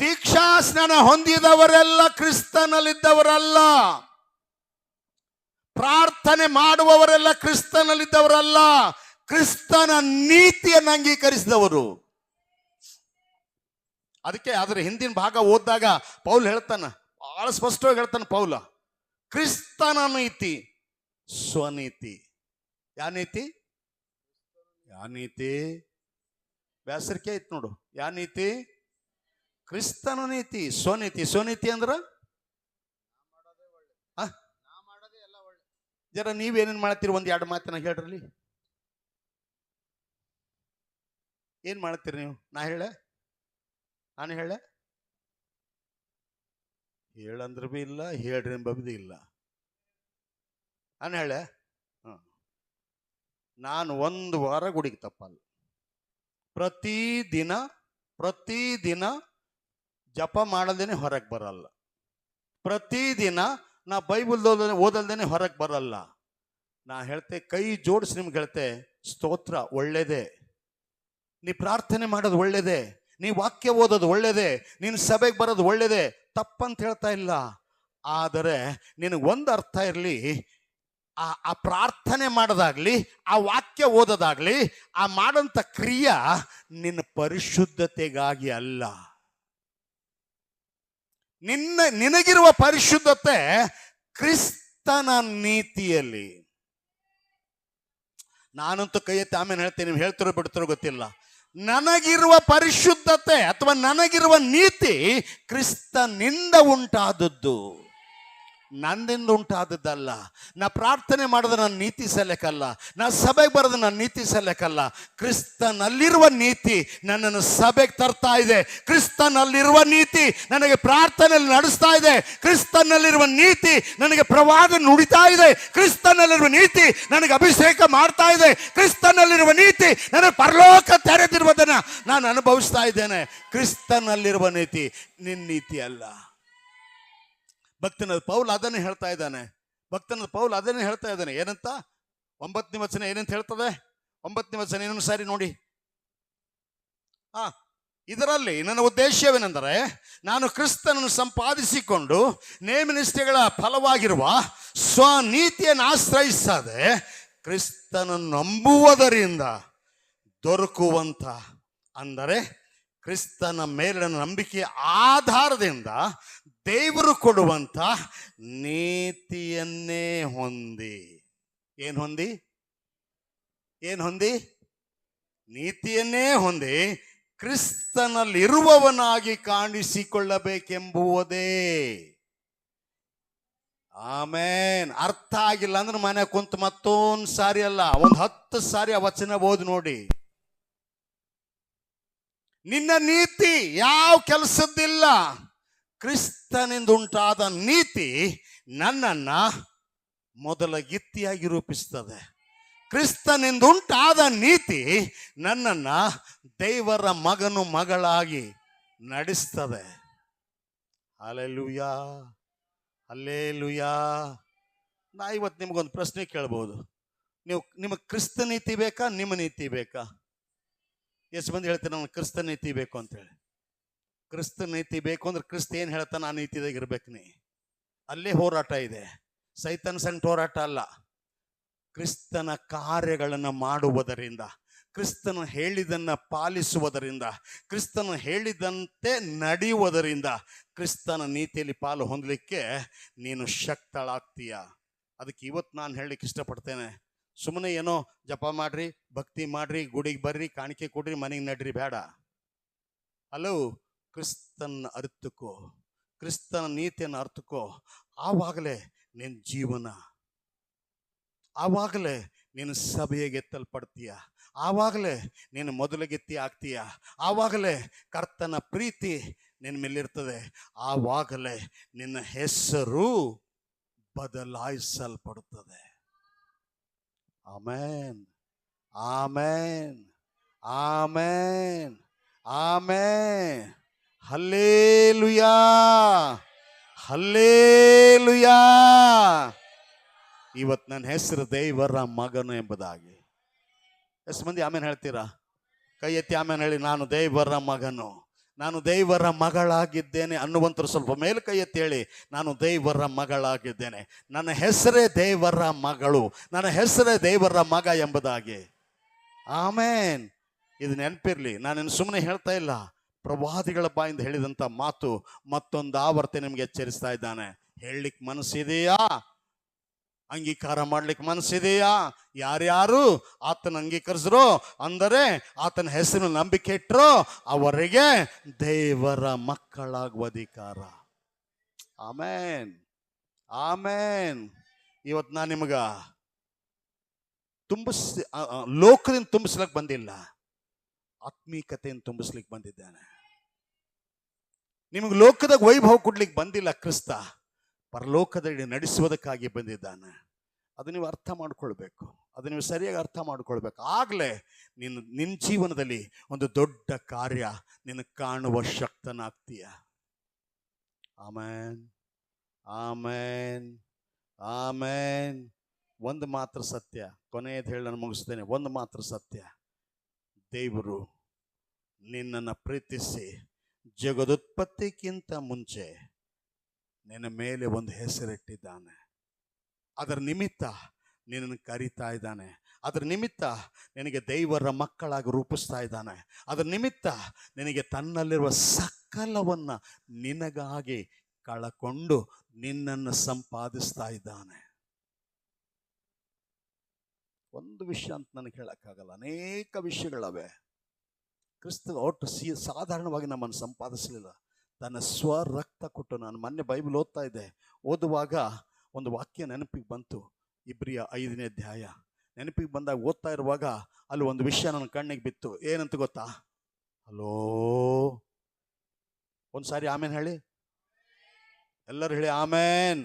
ದೀಕ್ಷಾ ಸ್ನಾನ ಹೊಂದಿದವರೆಲ್ಲ ಕ್ರಿಸ್ತನಲ್ಲಿದ್ದವರಲ್ಲ. ಪ್ರಾರ್ಥನೆ ಮಾಡುವವರೆಲ್ಲ ಕ್ರಿಸ್ತನಲ್ಲಿದ್ದವರಲ್ಲ, ಕ್ರಿಸ್ತನ ನೀತಿಯನ್ನು ಅಂಗೀಕರಿಸಿದವರು. ಅದಕ್ಕೆ ಅದರ ಹಿಂದಿನ ಭಾಗ ಓದಿದಾಗ ಪೌಲ್ ಹೇಳ್ತಾನ, ಬಹಳ ಸ್ಪಷ್ಟವಾಗಿ ಹೇಳ್ತಾನೆ ಪೌಲ, ಕ್ರಿಸ್ತನ ನೀತಿ ಸ್ವನೀತಿ. ಯಾ ನೀತಿ ಬ್ಯಾಸರಿಕೆ ಐತ್ ನೋಡು. ಯಾ ನೀತಿ? ಕ್ರಿಸ್ತನ ನೀತಿ, ಸ್ವನೀತಿ ಅಂದ್ರ ಜರ ನೀವೇನೇನು ಮಾಡ್ತೀರಿ ಒಂದು 2 ಮಾತಿನ ಹೇಳ್ರಿ. ಏನ್ ಮಾಡ್ತೀರಿ ನೀವು? ನಾನು ಹೇಳಂದ್ರೆ ಬಿ ಇಲ್ಲ, ಹೇಳ್ರಿ ಎಂಬುದು ಇಲ್ಲ. ನಾನು ನಾನು 1 ವಾರ ಗುಡಿಗೆ ತಪ್ಪಲ್ಲ. ಪ್ರತಿದಿನ ಜಪ ಮಾಡಲ್ದೇನೆ ಹೊರಗೆ ಬರಲ್ಲ. ಪ್ರತಿದಿನ ನಾ ಬೈಬಲ್ ಓದಲ್ದೇನೆ ಹೊರಗೆ ಬರಲ್ಲ. ನಾ ಹೇಳ್ತೆ, ಕೈ ಜೋಡಿಸಿ ನಿಮ್ಗೆ ಹೇಳ್ತೆ, ಸ್ತೋತ್ರ ಒಳ್ಳೇದೇ, ನೀ ಪ್ರಾರ್ಥನೆ ಮಾಡೋದು ಒಳ್ಳೇದೇ, ನೀ ವಾಕ್ಯ ಓದೋದು ಒಳ್ಳೇದೇ, ನೀನು ಸಭೆಗೆ ಬರೋದು ಒಳ್ಳೇದೇ, ತಪ್ಪಂತ ಹೇಳ್ತಾ ಇಲ್ಲ. ಆದರೆ ನಿನಗೊಂದು ಅರ್ಥ ಇರಲಿ, ಆ ಪ್ರಾರ್ಥನೆ ಮಾಡೋದಾಗ್ಲಿ, ಆ ವಾಕ್ಯ ಓದೋದಾಗ್ಲಿ, ಆ ಮಾಡೋಂಥ ಕ್ರಿಯೆ ನಿನ್ನ ಪರಿಶುದ್ಧತೆಗಾಗಿ ಅಲ್ಲ. ನಿನಗಿರುವ ಪರಿಶುದ್ಧತೆ ಕ್ರಿಸ್ತನ ನೀತಿಯಲ್ಲಿ. ನಾನಂತೂ ಕೈ ಎತ್ತಿ ಆಮೇಲೆ ಹೇಳ್ತೇನೆ, ನೀವು ಹೇಳ್ತಿರೋ ಬಿಡ್ತಿರೋ ಗೊತ್ತಿಲ್ಲ. ನನಗಿರುವ ಪರಿಶುದ್ಧತೆ ಅಥವಾ ನನಗಿರುವ ನೀತಿ ಕ್ರಿಸ್ತನಿಂದ ಉಂಟಾದದ್ದು, ನನ್ನಿಂದ ಉಂಟಾದದ್ದಲ್ಲ. ನಾ ಪ್ರಾರ್ಥನೆ ಮಾಡೋದು ನನ್ನ ನೀತಿ ಸಲ್ಲಕ್ಕಲ್ಲ, ನಾ ಸಭೆಗೆ ಬರೋದು ನನ್ನ ನೀತಿ ಸಲ್ಲಕ್ಕಲ್ಲ. ಕ್ರಿಸ್ತನಲ್ಲಿರುವ ನೀತಿ ನನ್ನನ್ನು ಸಭೆಗೆ ತರ್ತಾ ಇದೆ. ಕ್ರಿಸ್ತನಲ್ಲಿರುವ ನೀತಿ ನನಗೆ ಪ್ರಾರ್ಥನೆಯಲ್ಲಿ ನಡೆಸ್ತಾ ಇದೆ. ಕ್ರಿಸ್ತನಲ್ಲಿರುವ ನೀತಿ ನನಗೆ ಪ್ರವಾದ ನುಡಿತಾ ಇದೆ. ಕ್ರಿಸ್ತನಲ್ಲಿರುವ ನೀತಿ ನನಗೆ ಅಭಿಷೇಕ ಮಾಡ್ತಾ ಇದೆ. ಕ್ರಿಸ್ತನಲ್ಲಿರುವ ನೀತಿ ನನಗೆ ಪರಲೋಕ ತೆರೆದಿರುವುದನ್ನು ನಾನು ಅನುಭವಿಸ್ತಾ ಇದ್ದೇನೆ. ಕ್ರಿಸ್ತನಲ್ಲಿರುವ ನೀತಿ ನಿನ್ನ ನೀತಿ ಅಲ್ಲ. ಭಕ್ತನ ಪೌಲ್ ಅದನ್ನೇ ಹೇಳ್ತಾ ಇದ್ದಾನೆ. ಏನಂತ 9ನೇ ವಚನ ಏನಂತ ಹೇಳ್ತದೆ? 9ನೇ ವಚನ ಇನ್ನೊಂದು ಸಾರಿ ನೋಡಿ. ಇದರಲ್ಲಿ ನನ್ನ ಉದ್ದೇಶವೇನೆಂದರೆ, ನಾನು ಕ್ರಿಸ್ತನನ್ನು ಸಂಪಾದಿಸಿಕೊಂಡು ನೇಮನಿಷ್ಠೆಗಳ ಫಲವಾಗಿರುವ ಸ್ವನೀತಿಯನ್ನು ಆಶ್ರಯಿಸದೆ ಕ್ರಿಸ್ತನನ್ನು ನಂಬುವುದರಿಂದ ದೊರಕುವಂತ, ಅಂದರೆ ಕ್ರಿಸ್ತನ ಮೇಲಿನ ನಂಬಿಕೆಯ ಆಧಾರದಿಂದ ದೇವರು ಕೊಡುವಂತ ನೀತಿಯನ್ನೇ ಹೊಂದಿ. ಏನು ಹೊಂದಿ? ನೀತಿಯನ್ನೇ ಹೊಂದಿ ಕ್ರಿಸ್ತನಲ್ಲಿರುವವನಾಗಿ ಕಾಣಿಸಿಕೊಳ್ಳಬೇಕೆಂಬುವುದೇ. ಆಮೇನ್. ಅರ್ಥ ಆಗಿಲ್ಲ ಅಂದ್ರೆ ಮನೆ ಕುಂತು ಮತ್ತೊಂದು ಸಾರಿ ಅಲ್ಲ, 10 ಸಾರಿ ಆ ವಚನ ಓದಿ ನೋಡಿ. ನಿನ್ನ ನೀತಿ ಯಾವ ಕೆಲಸದ್ದಿಲ್ಲ. ಕ್ರಿಸ್ತನಿಂದ ಉಂಟಾದ ನೀತಿ ನನ್ನನ್ನ ಮೊದಲ ಗಿತ್ತಿಯಾಗಿ ರೂಪಿಸ್ತದೆ. ಕ್ರಿಸ್ತನಿಂದ ಉಂಟಾದ ನೀತಿ ನನ್ನನ್ನ ದೇವರ ಮಗನು ಮಗಳಾಗಿ ನಡೆಸ್ತದೆ. Hallelujah, hallelujah. ನಾ ಇವತ್ತು ನಿಮಗೊಂದು ಪ್ರಶ್ನೆ ಕೇಳ್ಬೋದು. ನಿಮಗೆ ಕ್ರಿಸ್ತ ನೀತಿ ಬೇಕಾ, ನಿಮ್ಮ ನೀತಿ ಬೇಕಾ? ಎಷ್ಟು ಮಂದಿ ಹೇಳ್ತಾರೆ ನನಗೆ ಕ್ರಿಸ್ತ ನೀತಿ ಬೇಕು ಅಂತೇಳಿ? ಕ್ರಿಸ್ತ ನೀತಿ ಬೇಕು ಅಂದ್ರೆ ಕ್ರಿಸ್ತ ಏನು ಹೇಳ್ತಾನೆ ಆ ನೀತಿದಾಗ ಇರ್ಬೇಕು ನೀ. ಅಲ್ಲೇ ಹೋರಾಟ ಇದೆ. ಸೈತನ್ ಸಣ್ಣ ಹೋರಾಟ ಅಲ್ಲ. ಕ್ರಿಸ್ತನ ಕಾರ್ಯಗಳನ್ನು ಮಾಡುವುದರಿಂದ, ಕ್ರಿಸ್ತನು ಹೇಳಿದನ್ನು ಪಾಲಿಸುವುದರಿಂದ, ಕ್ರಿಸ್ತನು ಹೇಳಿದಂತೆ ನಡೆಯುವುದರಿಂದ ಕ್ರಿಸ್ತನ ನೀತಿಯಲ್ಲಿ ಪಾಲು ಹೊಂದಲಿಕ್ಕೆ ನೀನು ಶಕ್ತಳಾಗ್ತೀಯ. ಅದಕ್ಕೆ ಇವತ್ತು ನಾನು ಹೇಳಲಿಕ್ಕೆ ಇಷ್ಟಪಡ್ತೇನೆ, ಸುಮ್ಮನೆ ಏನೋ ಜಪ ಮಾಡ್ರಿ, ಭಕ್ತಿ ಮಾಡ್ರಿ, ಗುಡಿಗೆ ಬರ್ರಿ, ಕಾಣಿಕೆ ಕೊಡ್ರಿ, ಮನೆಗೆ ನಡ್ರಿ, ಬೇಡ. ಹಲೋ, ಕ್ರಿಸ್ತನ ಅರ್ಥಕೋ, ಕ್ರಿಸ್ತನ ನೀತಿಯನ್ನು ಅರ್ಥಕೋ. ಆವಾಗಲೇ ನಿನ್ನ ಜೀವನ, ಆವಾಗಲೇ ನೀನು ಸಭೆಗೆ ಗೆತ್ತಲ್ಪಡ್ತೀಯ, ಆವಾಗಲೇ ನೀನು ಮೊದಲಗೆತ್ತಿ ಆಗ್ತೀಯ, ಆವಾಗಲೇ ಕರ್ತನ ಪ್ರೀತಿ ನಿನ್ನ ಮೇಲಿರ್ತದೆ, ಆವಾಗಲೇ ನಿನ್ನ ಹೆಸರು ಬದಲಾಯಿಸಲ್ಪಡುತ್ತದೆ. ಆಮೇನ್, ಆಮೇನ್, ಆಮೇನ್, ಆಮೇನ್. Hallelujah, hallelujah. ಇವತ್ತು ನನ್ನ ಹೆಸರು ದೇವರ ಮಗನು ಎಂಬುದಾಗಿ. ಎಷ್ಟು ಮಂದಿ ಆಮೇಲೆ ಹೇಳ್ತೀರಾ? ಕೈ ಎತ್ತಿ ಆಮೇಲೆ ಹೇಳಿ. ನಾನು ದೇವರ ಮಗನು, ನಾನು ದೇವರ ಮಗಳಾಗಿದ್ದೇನೆ ಅನ್ನುವಂಥರು ಸ್ವಲ್ಪ ಮೇಲೆ ಕೈ ಎತ್ತಿ ಹೇಳಿ. ನಾನು ದೇವರ ಮಗಳಾಗಿದ್ದೇನೆ, ನನ್ನ ಹೆಸರೇ ದೇವರ ಮಗಳು, ನನ್ನ ಹೆಸರೇ ದೇವರ ಮಗ ಎಂಬುದಾಗಿ. ಆಮೇನ್. ಇದು ನೆನಪಿರ್ಲಿ, ನಾನೇನು ಸುಮ್ಮನೆ ಹೇಳ್ತಾ ಇಲ್ಲ. ಪ್ರವಾದಿಗಳ ಬಾಯಿಂದ ಹೇಳಿದಂಥ ಮಾತು ಮತ್ತೊಂದು ಆವರ್ತಿ ನಿಮ್ಗೆ ಎಚ್ಚರಿಸ್ತಾ ಇದ್ದಾನೆ. ಹೇಳಲಿಕ್ಕೆ ಮನಸ್ಸಿದೆಯಾ? ಅಂಗೀಕಾರ ಮಾಡ್ಲಿಕ್ಕೆ ಮನಸ್ಸಿದೆಯಾ? ಯಾರ್ಯಾರು ಆತನ ಅಂಗೀಕರಿಸ್ರೋ, ಅಂದರೆ ಆತನ ಹೆಸರು ನಂಬಿಕೆ ಇಟ್ಟರೋ ಅವರಿಗೆ ದೇವರ ಮಕ್ಕಳಾಗುವ ಅಧಿಕಾರ. ಆಮೇನ್, ಆಮೇನ್. ಇವತ್ತು ನಾನು ನಿಮಗ ಲೋಕದಿಂದ ತುಂಬಿಸ್ಲಿಕ್ಕೆ ಬಂದಿಲ್ಲ, ಆತ್ಮೀಕತೆಯನ್ನು ತುಂಬಿಸ್ಲಿಕ್ಕೆ ಬಂದಿದ್ದೇನೆ. ನಿಮಗೆ ಲೋಕದಾಗ ವೈಭವ ಕೊಡ್ಲಿಕ್ಕೆ ಬಂದಿಲ್ಲ. ಕ್ರಿಸ್ತ ಪರಲೋಕದಲ್ಲಿ ನಡೆಸುವುದಕ್ಕಾಗಿ ಬಂದಿದ್ದಾನೆ. ಅದು ನೀವು ಅರ್ಥ ಮಾಡ್ಕೊಳ್ಬೇಕು. ಅದು ನೀವು ಸರಿಯಾಗಿ ಅರ್ಥ ಮಾಡ್ಕೊಳ್ಬೇಕು. ಆಗಲೇ ನಿನ್ನ ಜೀವನದಲ್ಲಿ ಒಂದು ದೊಡ್ಡ ಕಾರ್ಯ ನಿನ್ನ ಕಾಣುವ ಶಕ್ತನಾಗ್ತೀಯ. ಆಮೇನ್, ಆಮೇನ್, ಆಮೇನ್. ಒಂದು ಮಾತ್ರ ಸತ್ಯ, ಕೊನೆಯದು ಹೇಳಿ ನಾನು ಮುಗಿಸ್ತೇನೆ. ಒಂದು ಮಾತ್ರ ಸತ್ಯ, ದೇವರು ನಿನ್ನನ್ನು ಪ್ರೀತಿಸಿ ಜಗದುತ್ಪತ್ತಿಗಿಂತ ಮುಂಚೆ ನಿನ್ನ ಮೇಲೆ ಒಂದು ಹೆಸರಿಟ್ಟಿದ್ದಾನೆ. ಅದರ ನಿಮಿತ್ತ ನಿನ್ನನ್ನು ಕರೀತಾ ಇದ್ದಾನೆ. ಅದರ ನಿಮಿತ್ತ ನಿನಗೆ ದೇವರ ಮಕ್ಕಳಾಗಿ ರೂಪಿಸ್ತಾ ಇದ್ದಾನೆ. ಅದರ ನಿಮಿತ್ತ ನಿನಗೆ ತನ್ನಲ್ಲಿರುವ ಸಕಲವನ್ನು ನಿನಗಾಗಿ ಕಳಕೊಂಡು ನಿನ್ನನ್ನು ಸಂಪಾದಿಸ್ತಾ ಇದ್ದಾನೆ. ಒಂದು ವಿಷಯ ಅಂತ ನನಗೆ ಹೇಳಕ್ಕಾಗಲ್ಲ, ಅನೇಕ ವಿಷಯಗಳವೆ. ಕ್ರಿಸ್ತ ಒಟ್ಟು ಸಾಧಾರಣವಾಗಿ ನಮ್ಮನ್ನು ಸಂಪಾದಿಸಲಿಲ್ಲ, ತನ್ನ ಸ್ವರಕ್ತ ಕೊಟ್ಟು. ನಾನು ಮೊನ್ನೆ ಬೈಬಲ್ ಓದ್ತಾ ಇದ್ದೆ, ಓದುವಾಗ ಒಂದು ವಾಕ್ಯ ನೆನಪಿಗೆ ಬಂತು, ಇಬ್ರಿಯ 5ನೇ ಅಧ್ಯಾಯ ನೆನಪಿಗೆ ಬಂದಾಗ ಓದ್ತಾ ಇರುವಾಗ ಅಲ್ಲಿ ಒಂದು ವಿಷಯ ನನ್ನ ಕಣ್ಣಿಗೆ ಬಿತ್ತು. ಏನಂತ ಗೊತ್ತಾ? ಹಲೋ, ಒಂದು ಸಾರಿ ಆಮೇನ್ ಹೇಳಿ, ಎಲ್ಲರೂ ಹೇಳಿ ಆಮೇನ್,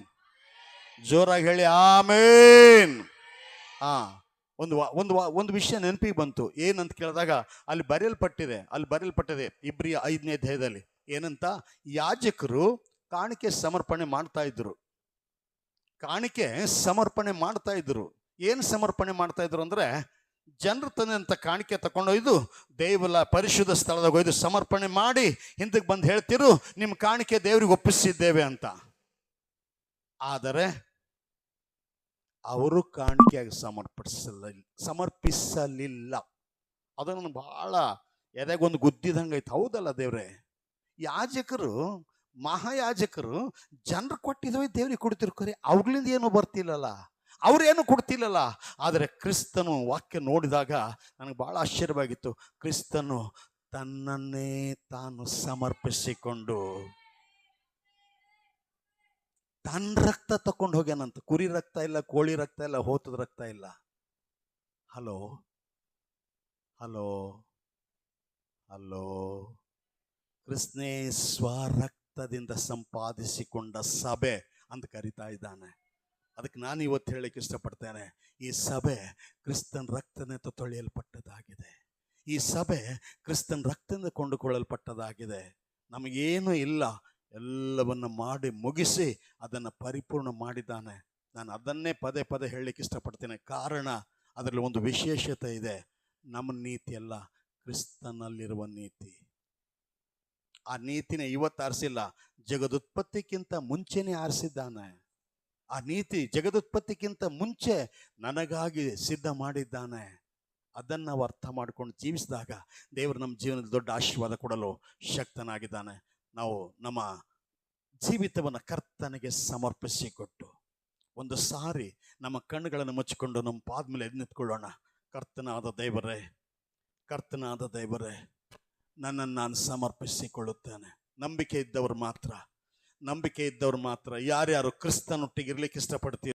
ಜೋರಾಗಿ ಹೇಳಿ ಆಮೇನ್. ಒಂದು ವಿಷಯ ನೆನಪಿಗೆ ಬಂತು. ಏನಂತ ಕೇಳಿದಾಗ ಅಲ್ಲಿ ಬರೆಯಲ್ಪಟ್ಟಿದೆ ಇಬ್ರಿಯ 5ನೇ ಅಧ್ಯಾಯದಲ್ಲಿ. ಏನಂತ? ಯಾಜಕರು ಕಾಣಿಕೆ ಸಮರ್ಪಣೆ ಮಾಡ್ತಾ ಇದ್ರು. ಏನು ಸಮರ್ಪಣೆ ಮಾಡ್ತಾ ಇದ್ರು ಅಂದ್ರೆ, ಜನರು ತಂದಂತ ಕಾಣಿಕೆ ತಗೊಂಡೊಯ್ದು ದೇವರ ಪರಿಶುದ್ಧ ಸ್ಥಳದಾಗ ಒಯ್ದು ಸಮರ್ಪಣೆ ಮಾಡಿ ಹಿಂದಕ್ಕೆ ಬಂದು ಹೇಳ್ತಿರು, ನಿಮ್ಮ ಕಾಣಿಕೆ ದೇವರಿಗೆ ಒಪ್ಪಿಸಿದ್ದೇವೆ ಅಂತ. ಆದರೆ ಅವರು ಕಾಣಿಕೆಯಾಗಿ ಸಮರ್ಪಿಸಲಿಲ್ಲ. ಅದು ನನಗೆ ಬಹಳ ಎದೆಗೊಂದು ಗುದ್ದಿದಂಗೆ ಐತೆ. ಹೌದಲ್ಲ ದೇವ್ರೆ, ಯಾಜಕರು, ಮಹಾಯಾಜಕರು ಜನರು ಕೊಟ್ಟಿದ್ವಿ ದೇವ್ರಿಗೆ ಕೊಡ್ತಿರ್ತಾರೆ, ಅವ್ಗಳಿಂದ ಏನು ಬರ್ತಿಲ್ಲಲ್ಲ, ಅವ್ರೇನು ಕೊಡ್ತಿಲ್ಲಲ್ಲ. ಆದರೆ ಕ್ರಿಸ್ತನು ವಾಕ್ಯ ನೋಡಿದಾಗ ನನಗೆ ಬಹಳ ಆಶ್ಚರ್ಯವಾಗಿತ್ತು. ಕ್ರಿಸ್ತನು ತನ್ನನ್ನೇ ತಾನು ಸಮರ್ಪಿಸಿಕೊಂಡು ತನ್ನ ರಕ್ತ ತಕೊಂಡು ಹೋಗ್ಯಾನಂತ. ಕುರಿ ರಕ್ತ ಇಲ್ಲ, ಕೋಳಿ ರಕ್ತ ಇಲ್ಲ, ಹೋತದ ರಕ್ತ ಇಲ್ಲ. ಹಲೋ ಹಲೋ ಹಲೋ, ಕ್ರಿಸ್ತನೇ ಸ್ವರಕ್ತದಿಂದ ಸಂಪಾದಿಸಿಕೊಂಡ ಸಭೆ ಅಂತ ಕರಿತಾ ಇದ್ದಾನೆ. ಅದಕ್ಕೆ ನಾನು ಇವತ್ತು ಹೇಳಕ್ಕೆ ಇಷ್ಟಪಡ್ತೇನೆ, ಈ ಸಭೆ ಕ್ರಿಸ್ತನ ರಕ್ತದಿಂದ ತೊಳೆಯಲ್ಪಟ್ಟದಾಗಿದೆ. ಈ ಸಭೆ ಕ್ರಿಸ್ತನ ರಕ್ತದಿಂದ ಕೊಂಡುಕೊಳ್ಳಲ್ಪಟ್ಟದಾಗಿದೆ. ನಮಗೇನು ಇಲ್ಲ, ಎಲ್ಲವನ್ನ ಮಾಡಿ ಮುಗಿಸಿ ಅದನ್ನು ಪರಿಪೂರ್ಣ ಮಾಡಿದ್ದಾನೆ. ನಾನು ಅದನ್ನೇ ಪದೇ ಪದೇ ಹೇಳಲಿಕ್ಕೆ ಇಷ್ಟಪಡ್ತೇನೆ. ಕಾರಣ ಅದರಲ್ಲಿ ಒಂದು ವಿಶೇಷತೆ ಇದೆ. ನಮ್ಮ ನೀತಿ ಅಲ್ಲ, ಕ್ರಿಸ್ತನಲ್ಲಿರುವ ನೀತಿ. ಆ ನೀತಿನೇ ಇವತ್ತು ಆರಿಸಿಲ್ಲ, ಜಗದುತ್ಪತ್ತಿಗಿಂತ ಮುಂಚೆನೇ ಆರಿಸಿದ್ದಾನೆ. ಆ ನೀತಿ ಜಗದುತ್ಪತ್ತಿಗಿಂತ ಮುಂಚೆ ನನಗಾಗಿ ಸಿದ್ಧ ಮಾಡಿದ್ದಾನೆ. ಅದನ್ನು ನಾವು ಅರ್ಥ ಮಾಡ್ಕೊಂಡು ಜೀವಿಸಿದಾಗ ದೇವರು ನಮ್ಮ ಜೀವನದಲ್ಲಿ ದೊಡ್ಡ ಆಶೀರ್ವಾದ ಕೊಡಲು ಶಕ್ತನಾಗಿದ್ದಾನೆ. ನಾವು ನಮ್ಮ ಜೀವಿತವನ್ನು ಕರ್ತನಿಗೆ ಸಮರ್ಪಿಸಿಕೊಟ್ಟು ಒಂದು ಸಾರಿ ನಮ್ಮ ಕಣ್ಣುಗಳನ್ನು ಮುಚ್ಚಿಕೊಂಡು ನಮ್ಮ ಪಾದ ಮೇಲೆ ಎದ್ದು ನಿಂತ್ಕೊಳ್ಳೋಣ. ಕರ್ತನಾದ ದೇವರೇ, ನನ್ನನ್ನು ನಾನು ಸಮರ್ಪಿಸಿಕೊಳ್ಳುತ್ತೇನೆ. ನಂಬಿಕೆ ಇದ್ದವರು ಮಾತ್ರ, ಯಾರ್ಯಾರು ಕ್ರಿಸ್ತನೊಟ್ಟಿಗೆ ಇರ್ಲಿಕ್ಕೆ ಇಷ್ಟಪಡ್ತೀವಿ